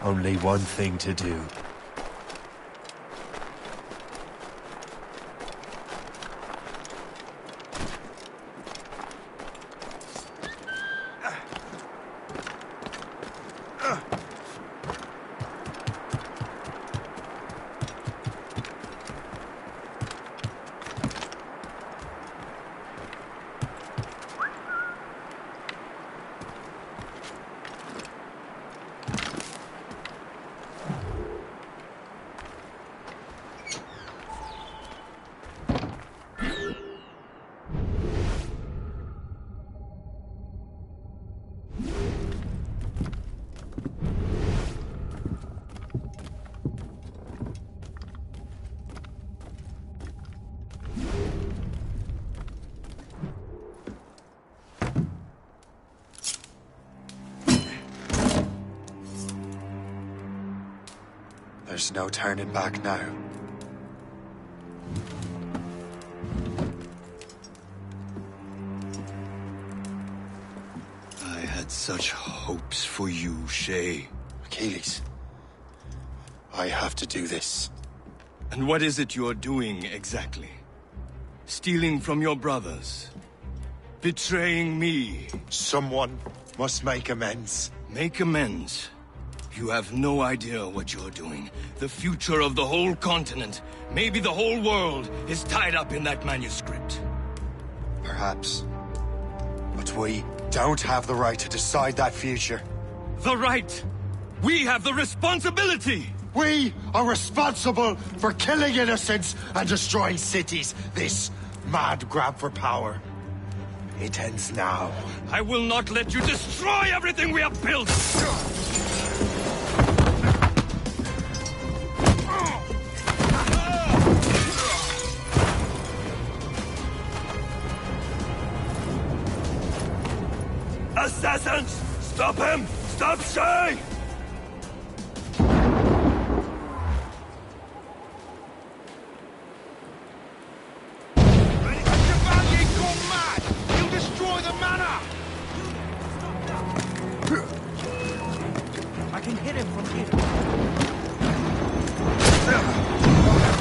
Only one thing to do. There's no turning back now. I had such hopes for you, Shay. Achilles, I have to do this. And what is it you're doing exactly? Stealing from your brothers? Betraying me? Someone must make amends. Make amends? You have no idea what you're doing. The future of the whole continent, maybe the whole world, is tied up in that manuscript. Perhaps. But we don't have the right to decide that future. The right! We have the responsibility! We are responsible for killing innocents and destroying cities. This mad grab for power. It ends now. I will not let you destroy everything we have built! Assassins! Stop him! Stop Shay! I can hit him from here.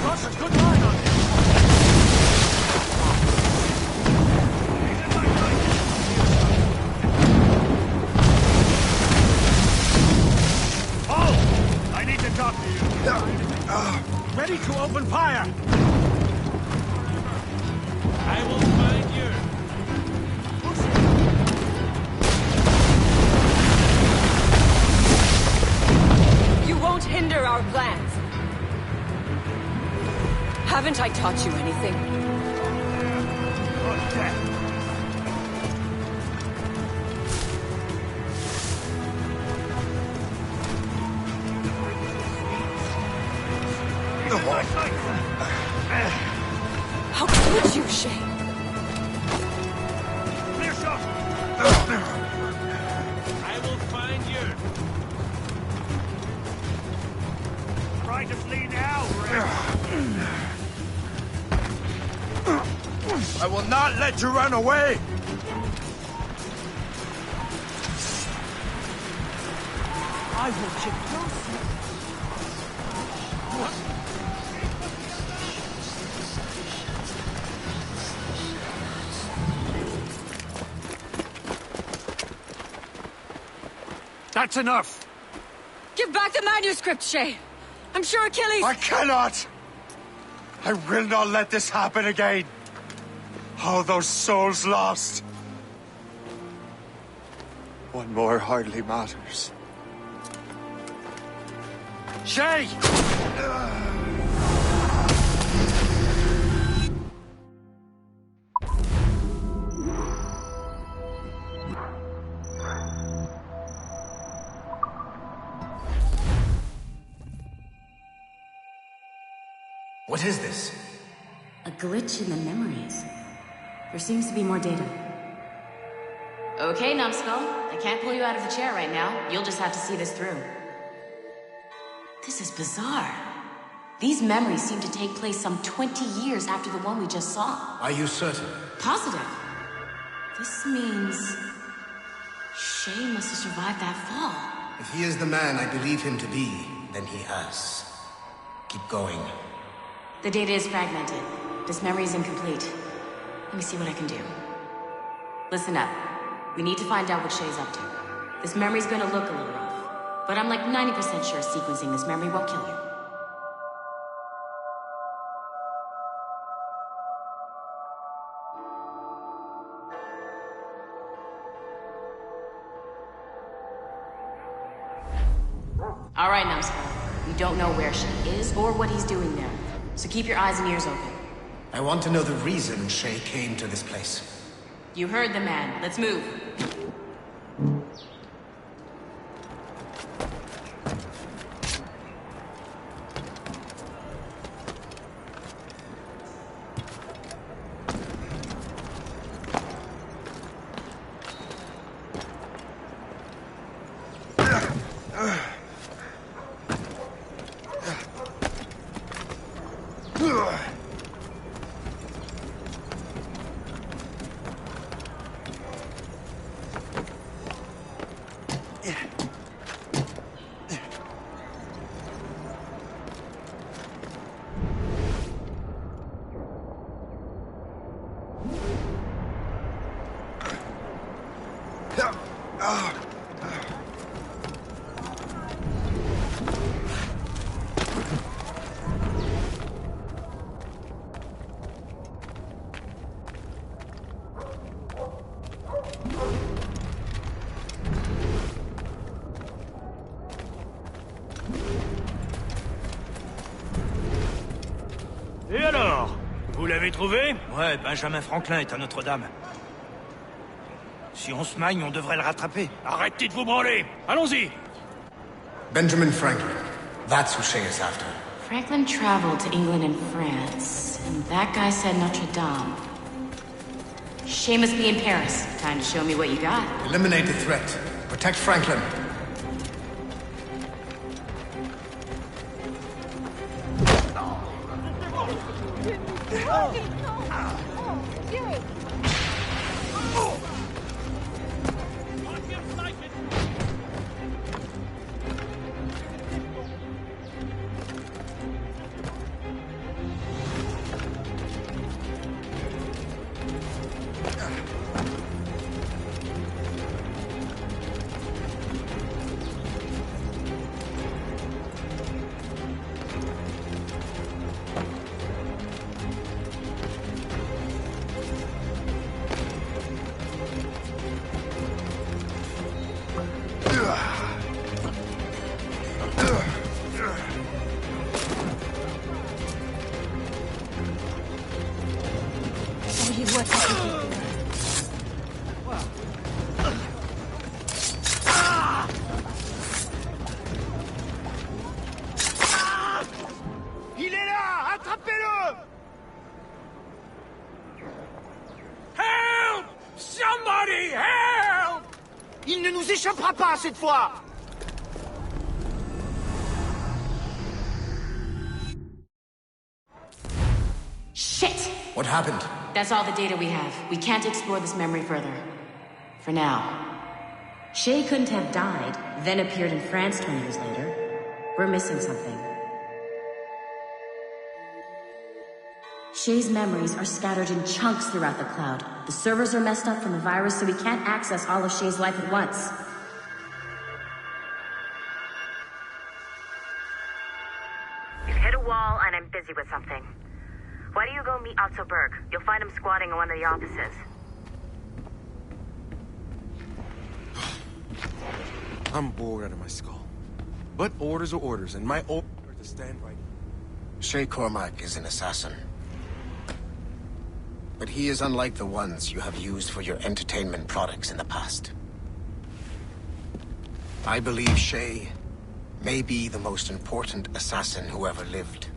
That's a good line on him. shot. Ready to open fire. I will find you. You won't hinder our plans. Haven't I taught you anything? Good death. How could you, Shay? Clear shot. I will find you. Try to flee now, I will not let you run away! I will check closely. That's enough! Give back the manuscript, Shay! I'm sure Achilles... I cannot! I will not let this happen again! All those souls lost! One more hardly matters. Shay! What is this? A glitch in the memories. There seems to be more data. Okay, Numbskull. I can't pull you out of the chair right now. You'll just have to see this through. This is bizarre. These memories seem to take place some 20 years after the one we just saw. Are you certain? Positive. This means... Shay must have survived that fall. If he is the man I believe him to be, then he has. Keep going. The data is fragmented. This memory is incomplete. Let me see what I can do. Listen up. We need to find out what Shay's up to. This memory's gonna look a little rough, but I'm like 90% sure sequencing this memory won't kill you. All right, Numbskull. We don't know where Shay is or what he's doing there, so keep your eyes and ears open. I want to know the reason Shay came to this place. You heard the man. Let's move. Et alors? Vous l'avez trouvé? Ouais, Benjamin Franklin est à Notre-Dame. Si on se magne, on devrait le rattraper. Arrêtez de vous branler! Allons-y! Benjamin Franklin. That's who Shay is after. Franklin traveled to England and France, and that guy said Notre Dame. Shay must be in Paris. Time to show me what you got. Eliminate the threat. Protect Franklin. He was Il est là! Attrapez-le! Help! Somebody help! Il ne nous échappera pas cette fois! Shit! What happened? That's all the data we have. We can't explore this memory further. For now. Shay couldn't have died, then appeared in France 20 years later. We're missing something. Shay's memories are scattered in chunks throughout the cloud. The servers are messed up from the virus, so we can't access all of Shay's life at once. You've hit a wall, and I'm busy with something. Why don't you go meet Otto Berg? You'll find him squatting in one of the offices. I'm bored out of my skull. But orders are orders, and my order is to stand right. Shay Cormac is an assassin. But he is unlike the ones you have used for your entertainment products in the past. I believe Shay may be the most important assassin who ever lived.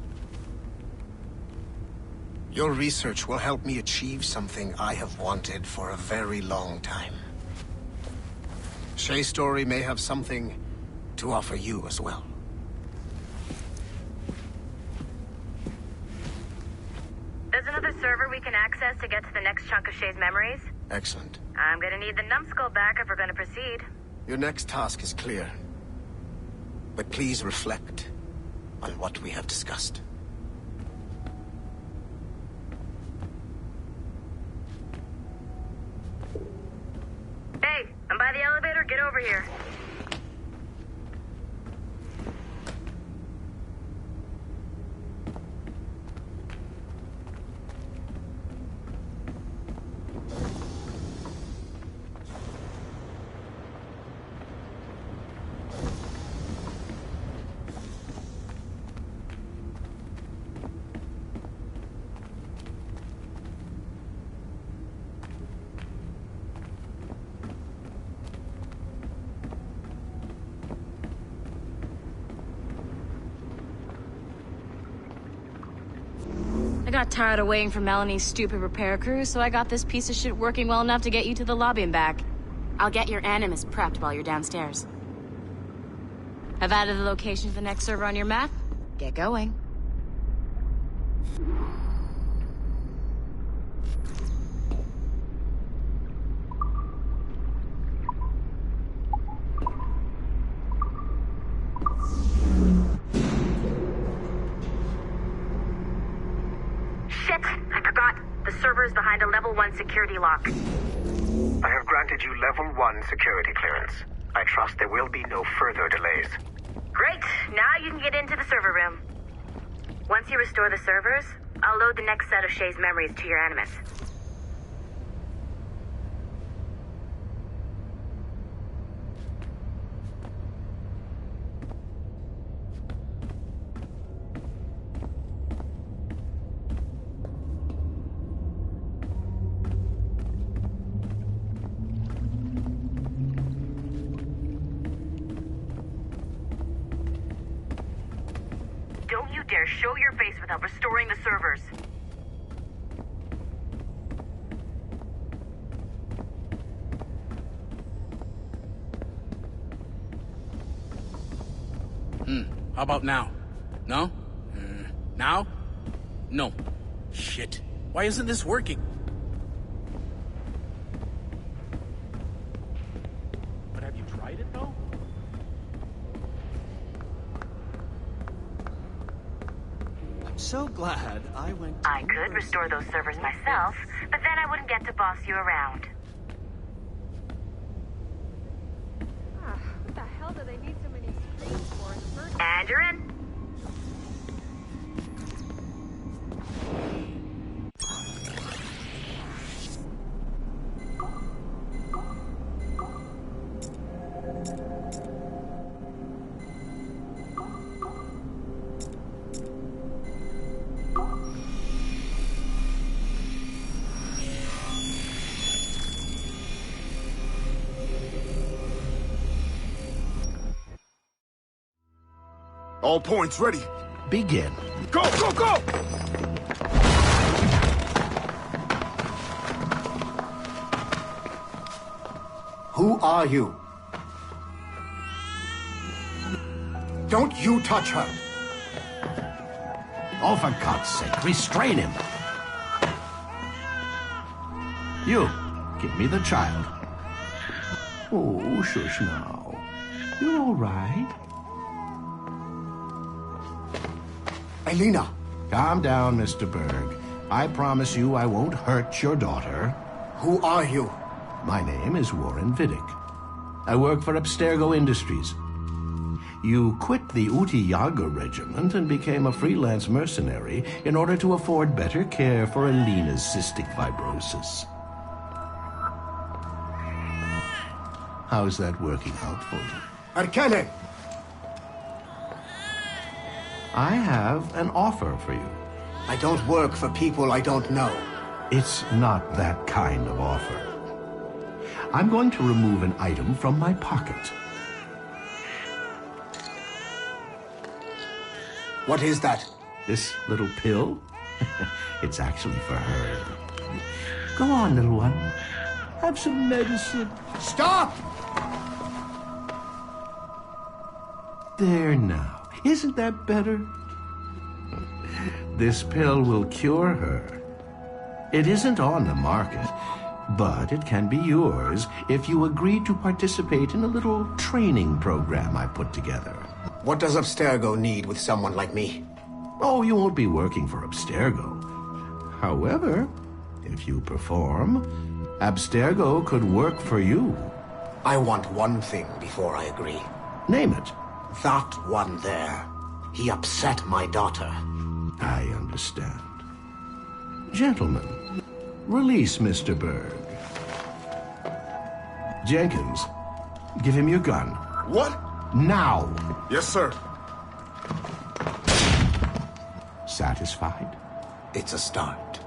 Your research will help me achieve something I have wanted for a very long time. Shay's story may have something to offer you as well. There's another server we can access to get to the next chunk of Shay's memories. Excellent. I'm gonna need the numbskull back if we're gonna proceed. Your next task is clear. But please reflect on what we have discussed. Hey, I'm by the elevator. Get over here. I got tired of waiting for Melanie's stupid repair crew, so I got this piece of shit working well enough to get you to the lobby and back. I'll get your Animus prepped while you're downstairs. I've added the location of the next server on your map. Get going. Shit! I forgot. The server is behind a level 1 security lock. I have granted you level 1 security clearance. I trust there will be no further delays. Great! Now you can get into the server room. Once you restore the servers, I'll load the next set of Shay's memories to your Animus. Don't you dare show your face without restoring the servers. How about now? No? Now? No. Shit. Why isn't this working? But have you tried it, though? I'm so glad I went... I could restore those servers myself, but then I wouldn't get to boss you around. What the hell do they need so many screens for in the first And you're in. All points ready. Begin. Go, go, go! Who are you? Don't you touch her! Oh, for God's sake, restrain him. You, give me the child. Oh, shush now. You're all right. Elena! Calm down, Mr. Berg. I promise you I won't hurt your daughter. Who are you? My name is Warren Vidic. I work for Abstergo Industries. You quit the Uti Yaga regiment and became a freelance mercenary in order to afford better care for Elena's cystic fibrosis. How's that working out for you? Arkele! I have an offer for you. I don't work for people I don't know. It's not that kind of offer. I'm going to remove an item from my pocket. What is that? This little pill? It's actually for her. Go on, little one. Have some medicine. Stop! There now. Isn't that better? This pill will cure her. It isn't on the market, but it can be yours if you agree to participate in a little training program I put together. What does Abstergo need with someone like me? Oh, you won't be working for Abstergo. However, if you perform, Abstergo could work for you. I want one thing before I agree. Name it. That one there. He upset my daughter. I understand. Gentlemen, release Mr. Berg. Jenkins, give him your gun. What? Now! Yes, sir. Satisfied? It's a start.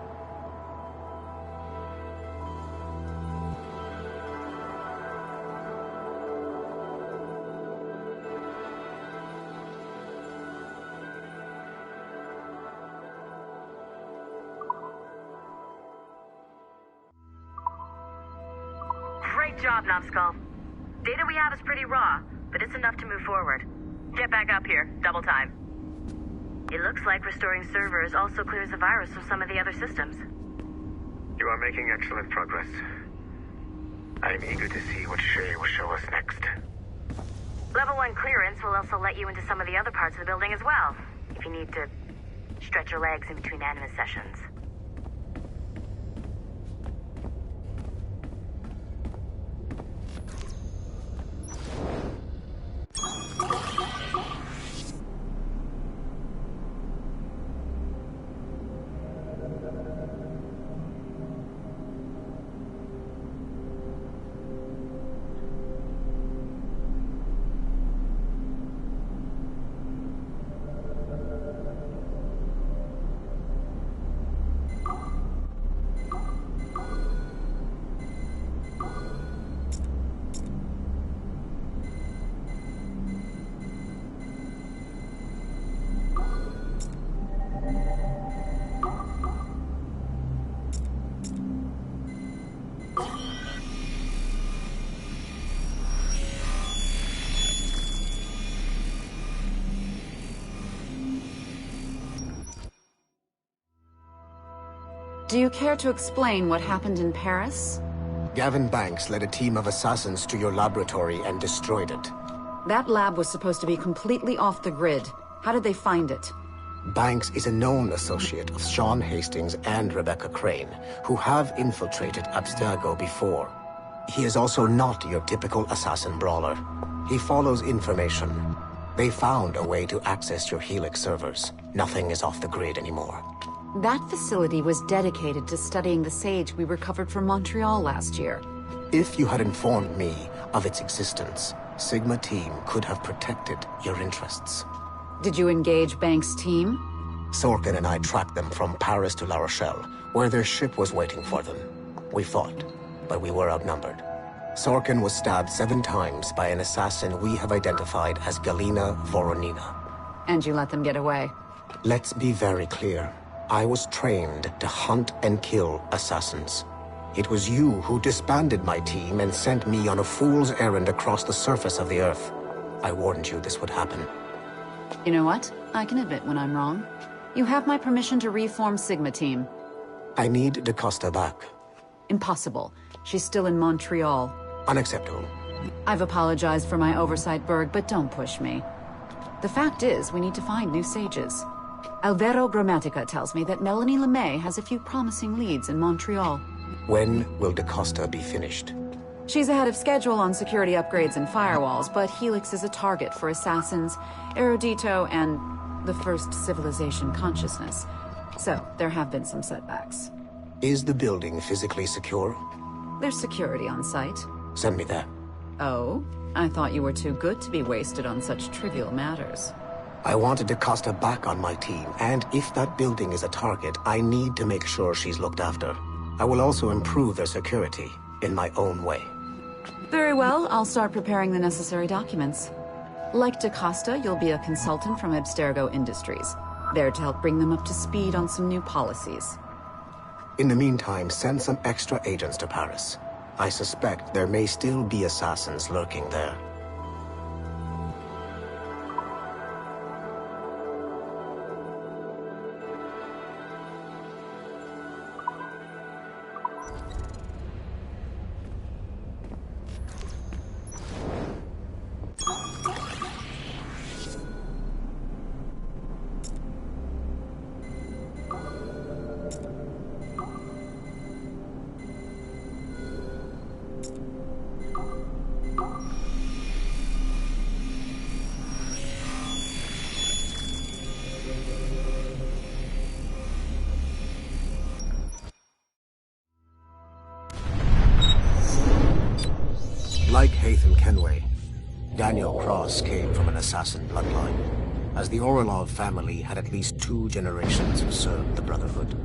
Great job, Numbskull. Data we have is pretty raw, but it's enough to move forward. Get back up here. Double time. It looks like restoring servers also clears the virus from some of the other systems. You are making excellent progress. I'm eager to see what Shay will show us next. Level 1 clearance will also let you into some of the other parts of the building as well, if you need to stretch your legs in between animus sessions. Do you care to explain what happened in Paris? Gavin Banks led a team of assassins to your laboratory and destroyed it. That lab was supposed to be completely off the grid. How did they find it? Banks is a known associate of Sean Hastings and Rebecca Crane, who have infiltrated Abstergo before. He is also not your typical assassin brawler. He follows information. They found a way to access your Helix servers. Nothing is off the grid anymore. That facility was dedicated to studying the sage we recovered from Montreal last year. If you had informed me of its existence, Sigma team could have protected your interests. Did you engage Banks' team? Sorkin and I tracked them from Paris to La Rochelle, where their ship was waiting for them. We fought, but we were outnumbered. Sorkin was stabbed 7 times by an assassin we have identified as Galina Voronina. And you let them get away. Let's be very clear. I was trained to hunt and kill assassins. It was you who disbanded my team and sent me on a fool's errand across the surface of the Earth. I warned you this would happen. You know what? I can admit when I'm wrong. You have my permission to reform Sigma Team. I need DaCosta back. Impossible. She's still in Montreal. Unacceptable. I've apologized for my oversight, Berg, but don't push me. The fact is, we need to find new sages. Alvaro Grammatica tells me that Melanie LeMay has a few promising leads in Montreal. When will DaCosta be finished? She's ahead of schedule on security upgrades and firewalls, but Helix is a target for assassins, Erudito, and the first civilization consciousness. So, there have been some setbacks. Is the building physically secure? There's security on site. Send me there. Oh? I thought you were too good to be wasted on such trivial matters. I wanted DaCosta back on my team, and if that building is a target, I need to make sure she's looked after. I will also improve their security, in my own way. Very well, I'll start preparing the necessary documents. Like DaCosta, you'll be a consultant from Abstergo Industries, there to help bring them up to speed on some new policies. In the meantime, send some extra agents to Paris. I suspect there may still be assassins lurking there. Like Haytham Kenway, Daniel Cross came from an assassin bloodline, as the Orlov family had at least 2 generations who served the Brotherhood.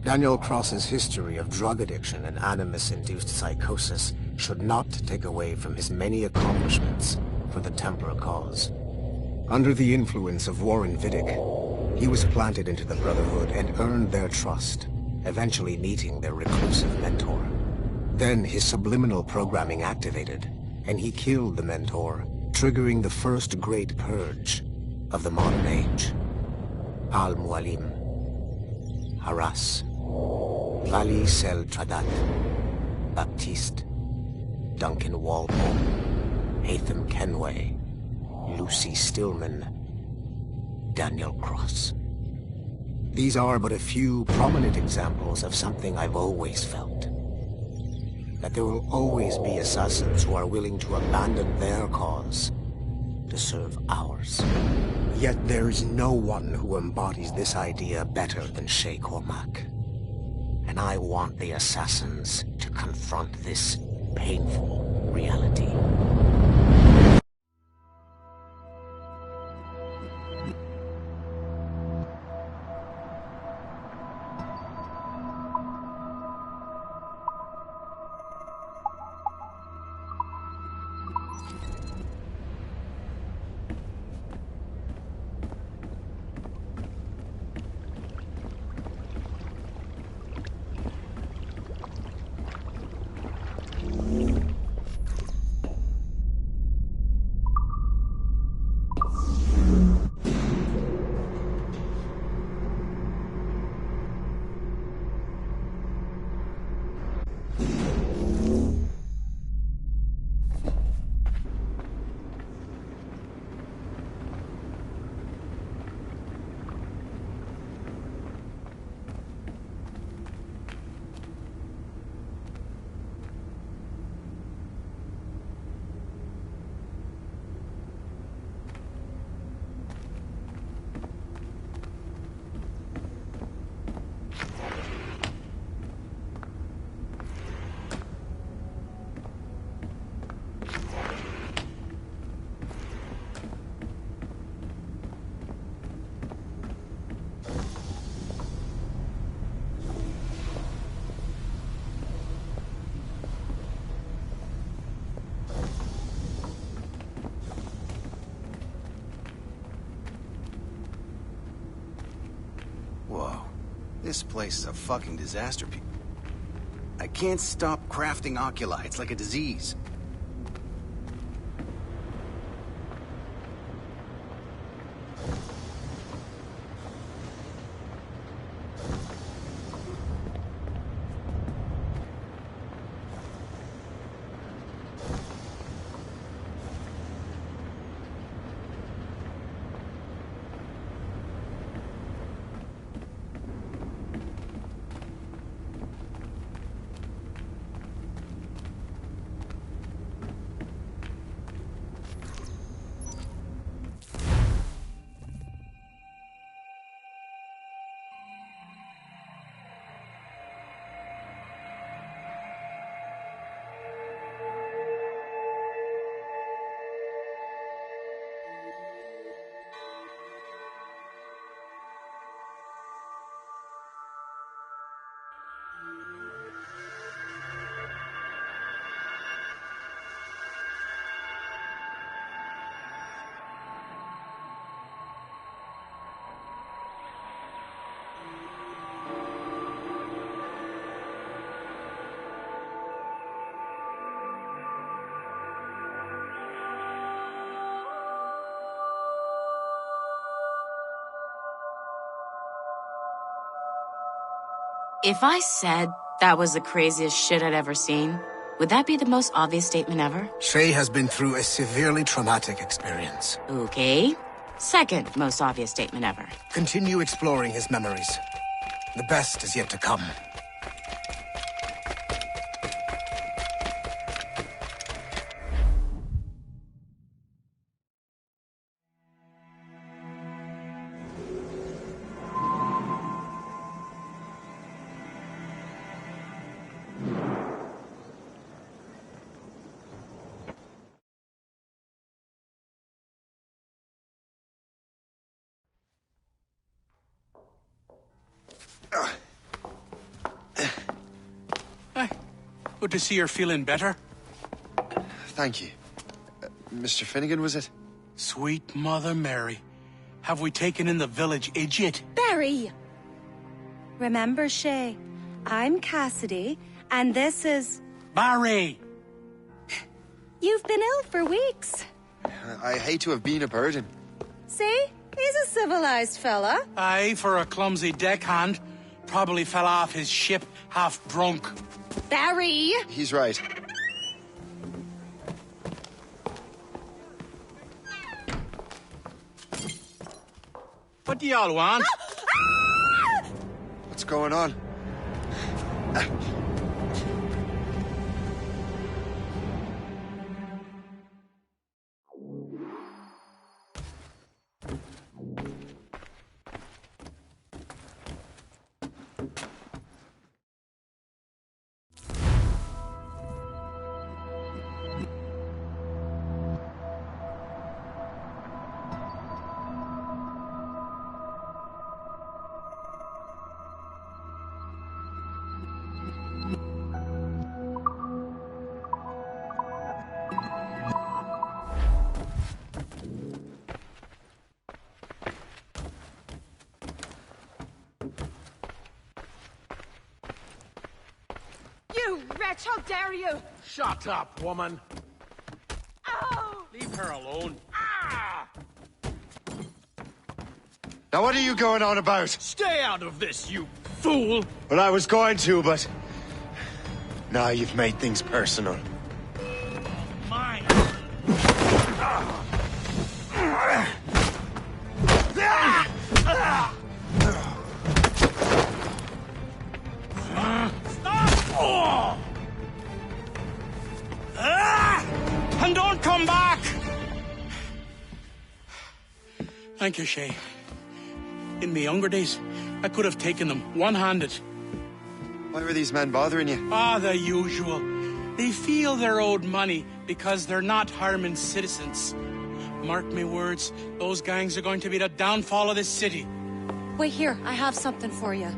Daniel Cross's history of drug addiction and animus-induced psychosis should not take away from his many accomplishments for the Templar cause. Under the influence of Warren Vidic, he was planted into the Brotherhood and earned their trust, eventually meeting their reclusive mentor. Then his subliminal programming activated, and he killed the mentor, triggering the first great purge of the modern age. Al-Mualim, Haras, Vali Sel Tradat, Baptiste, Duncan Walpole, Haytham Kenway, Lucy Stillman, Daniel Cross. These are but a few prominent examples of something I've always felt. That there will always be assassins who are willing to abandon their cause to serve ours. Yet there is no one who embodies this idea better than Shay Cormac. And I want the assassins to confront this painful reality. This place is a fucking disaster, people. I can't stop crafting oculi. It's like a disease. If I said that was the craziest shit I'd ever seen, would that be the most obvious statement ever? Shay has been through a severely traumatic experience. Okay. Second most obvious statement ever. Continue exploring his memories. The best is yet to come. Good to see you're feeling better. Thank you. Mr. Finnegan, was it? Sweet Mother Mary. Have we taken in the village idiot? Barry! Remember, Shay, I'm Cassidy, and this is... Barry! You've been ill for weeks. I hate to have been a burden. See? He's a civilized fella. Aye, for a clumsy deckhand. Probably fell off his ship half drunk. Barry! He's right. What do y'all want? What's going on? You wretch, how dare you! Shut up, woman. Ow! Leave her alone. Now what are you going on about? Stay out of this, you fool! Well, I was going to, but... Now you've made things personal. Mine! And don't come back! Thank you, Shay. In my younger days, I could have taken them one-handed. Why were these men bothering you? The usual. They feel they're owed money because they're not harming citizens. Mark me words, those gangs are going to be the downfall of this city. Wait here, I have something for you.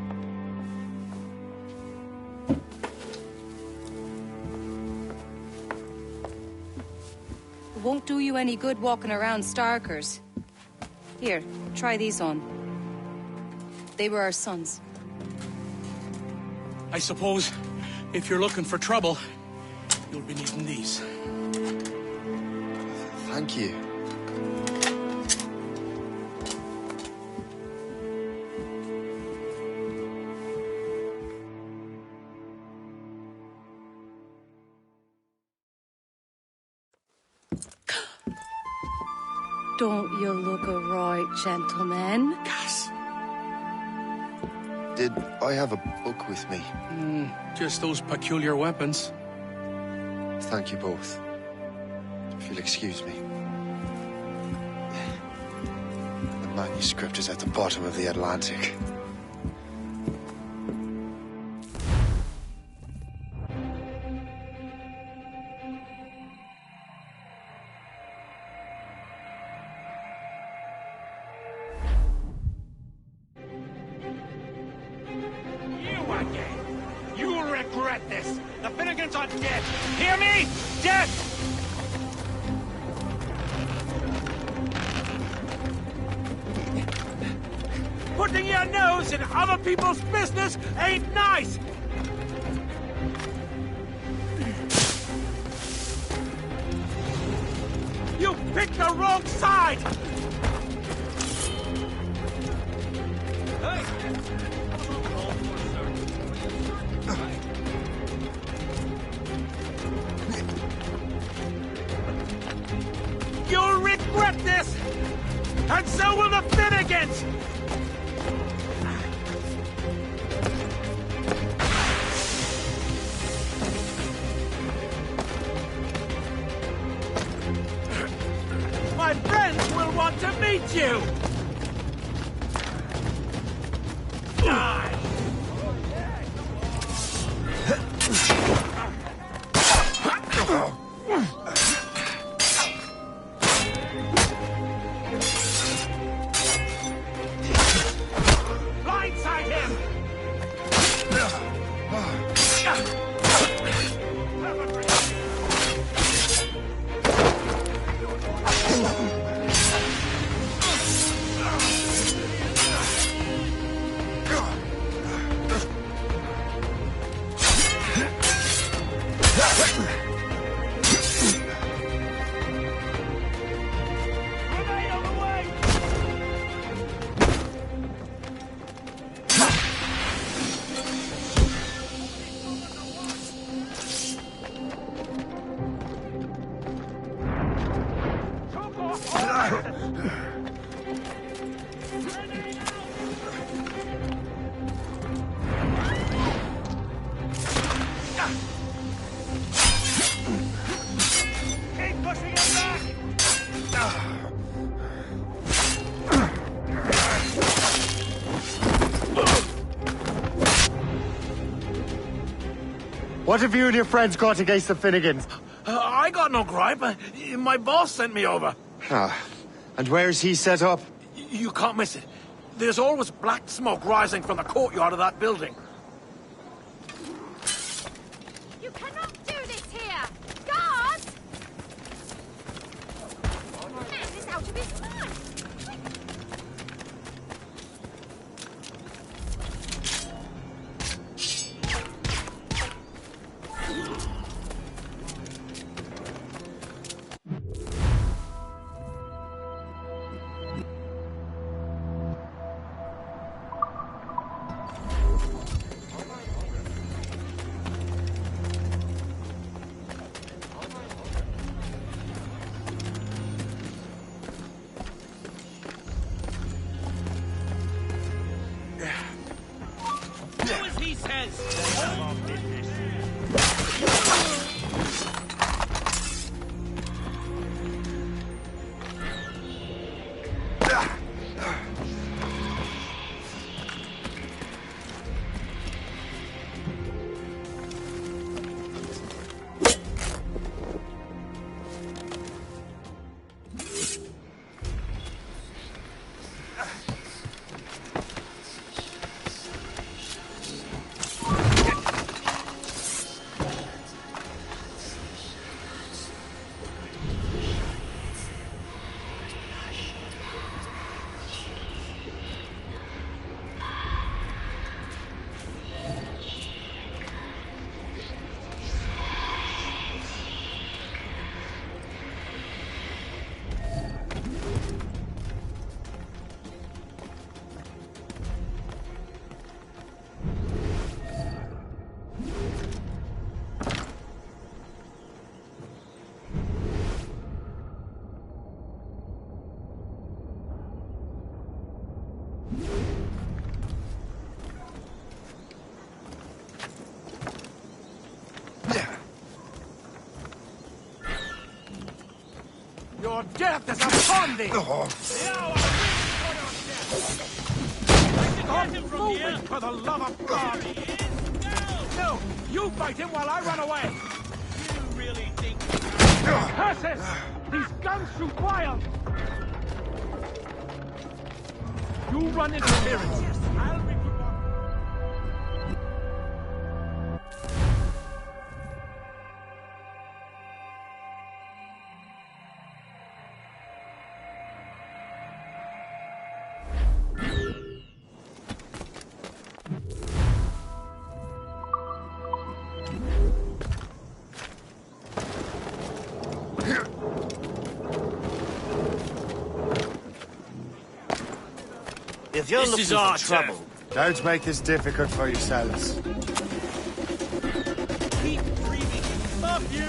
It won't do you any good walking around Starkers. Here, try these on. They were our sons. I suppose if you're looking for trouble, you'll be needing these. Thank you. Don't you look a right gentleman? Cass. Did I have a book with me? Just those peculiar weapons. Thank you both. If you'll excuse me. The manuscript is at the bottom of the Atlantic. You'll regret this! The Finnegans are dead! Hear me? Dead! Putting your nose in other people's business ain't nice! You picked the wrong side! You'll regret this! And so will the Finnegans! My friends will want to meet you! Die! Blindside him! Keep pushing him back! What have you and your friends got against the Finnegans? I got no gripe. My boss sent me over. Ah, and where's he set up? You can't miss it. There's always black smoke rising from the courtyard of that building. You cannot do this here! Guards! Man is out of his mind! Do as he says! Your death is upon thee! Stop moving, for the love of God! No! You fight him while I run away! You really think... Curses! These guns shoot wild! You run interference! I'll be... If you're This is looking our for trouble, don't make this difficult for yourselves. Keep breathing. Fuck you!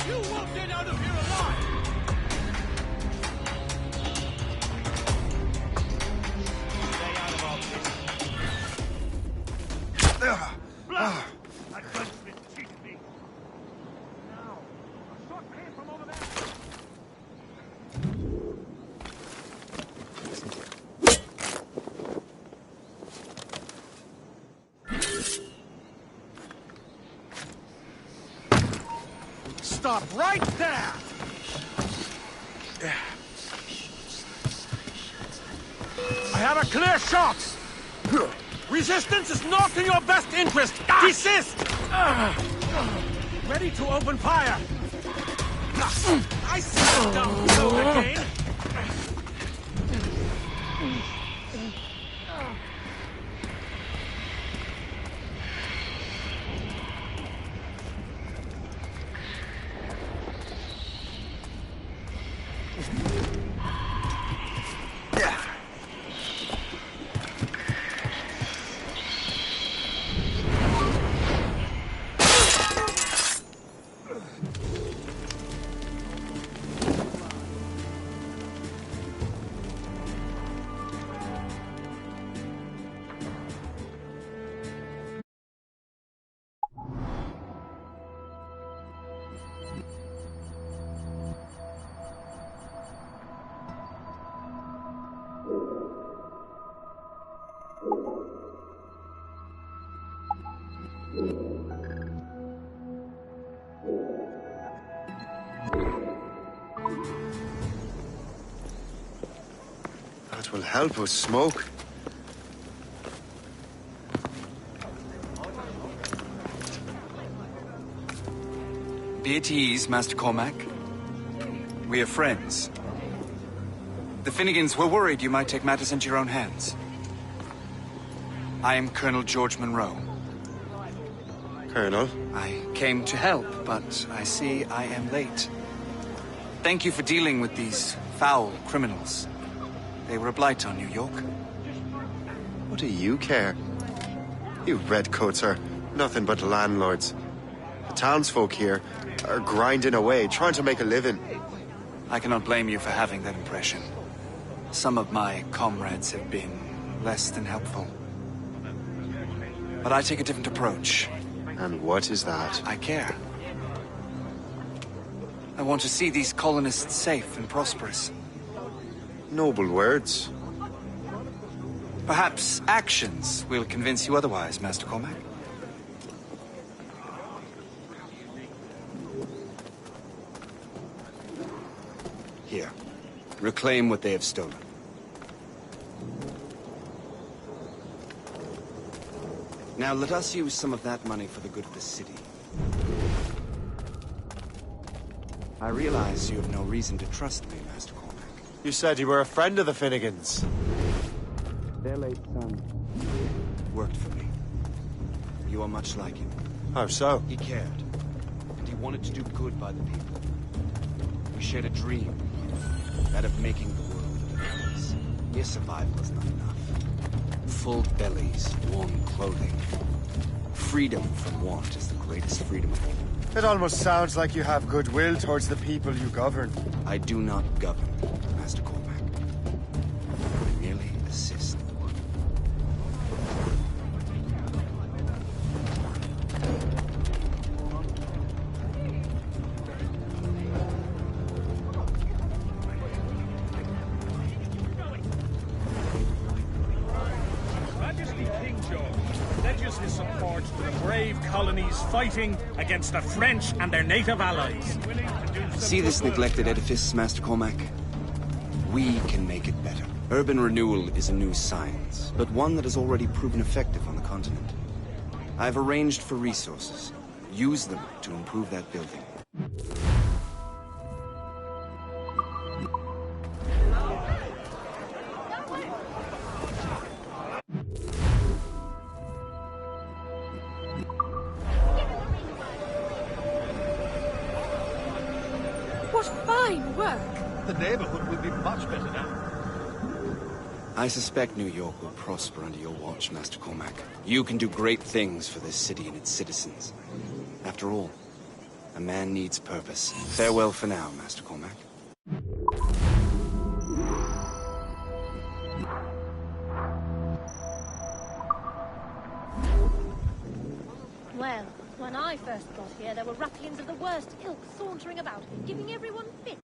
You won't get out of here alive! Stay out of our business. Blood! That gunsmith cheated me. Now, a shot came from over there. Stop right there! I have a clear shot! Resistance is not in your best interest! Desist! Ready to open fire! I see you down below again! That will help us smoke. Be at ease, Master Cormac. We are friends. The Finnegans were worried you might take matters into your own hands. I am Colonel George Monroe. Colonel? I came to help, but I see I am late. Thank you for dealing with these foul criminals. They were a blight on New York. What do you care? You redcoats are nothing but landlords. The townsfolk here are grinding away, trying to make a living. I cannot blame you for having that impression. Some of my comrades have been less than helpful. But I take a different approach. And what is that? I care. I want to see these colonists safe and prosperous. Noble words. Perhaps actions will convince you otherwise, Master Cormac. Here. Reclaim what they have stolen. Now let us use some of that money for the good of the city. I realize you have no reason to trust me, Master Cormac. You said you were a friend of the Finnegans. Their late son worked for me. You are much like him. How so? He cared, and he wanted to do good by the people. We shared a dream, that of making the world a better place. Mere survival is not enough. Full bellies, warm clothing. Freedom from want is the greatest freedom of all. It almost sounds like you have goodwill towards the people you govern. I do not govern, Master Cormac. I merely assist. armies fighting against the French and their native allies. See this neglected edifice, Master Cormac? We can make it better. Urban renewal is a new science, but one that has already proven effective on the continent. I've arranged for resources. Use them to improve that building. What fine work! The neighborhood will be much better now. I suspect New York will prosper under your watch, Master Cormac. You can do great things for this city and its citizens. After all, a man needs purpose. Farewell for now, Master Cormac. Well, when I first got here, there were ruffians of the worst ilk sauntering about, giving everyone fits.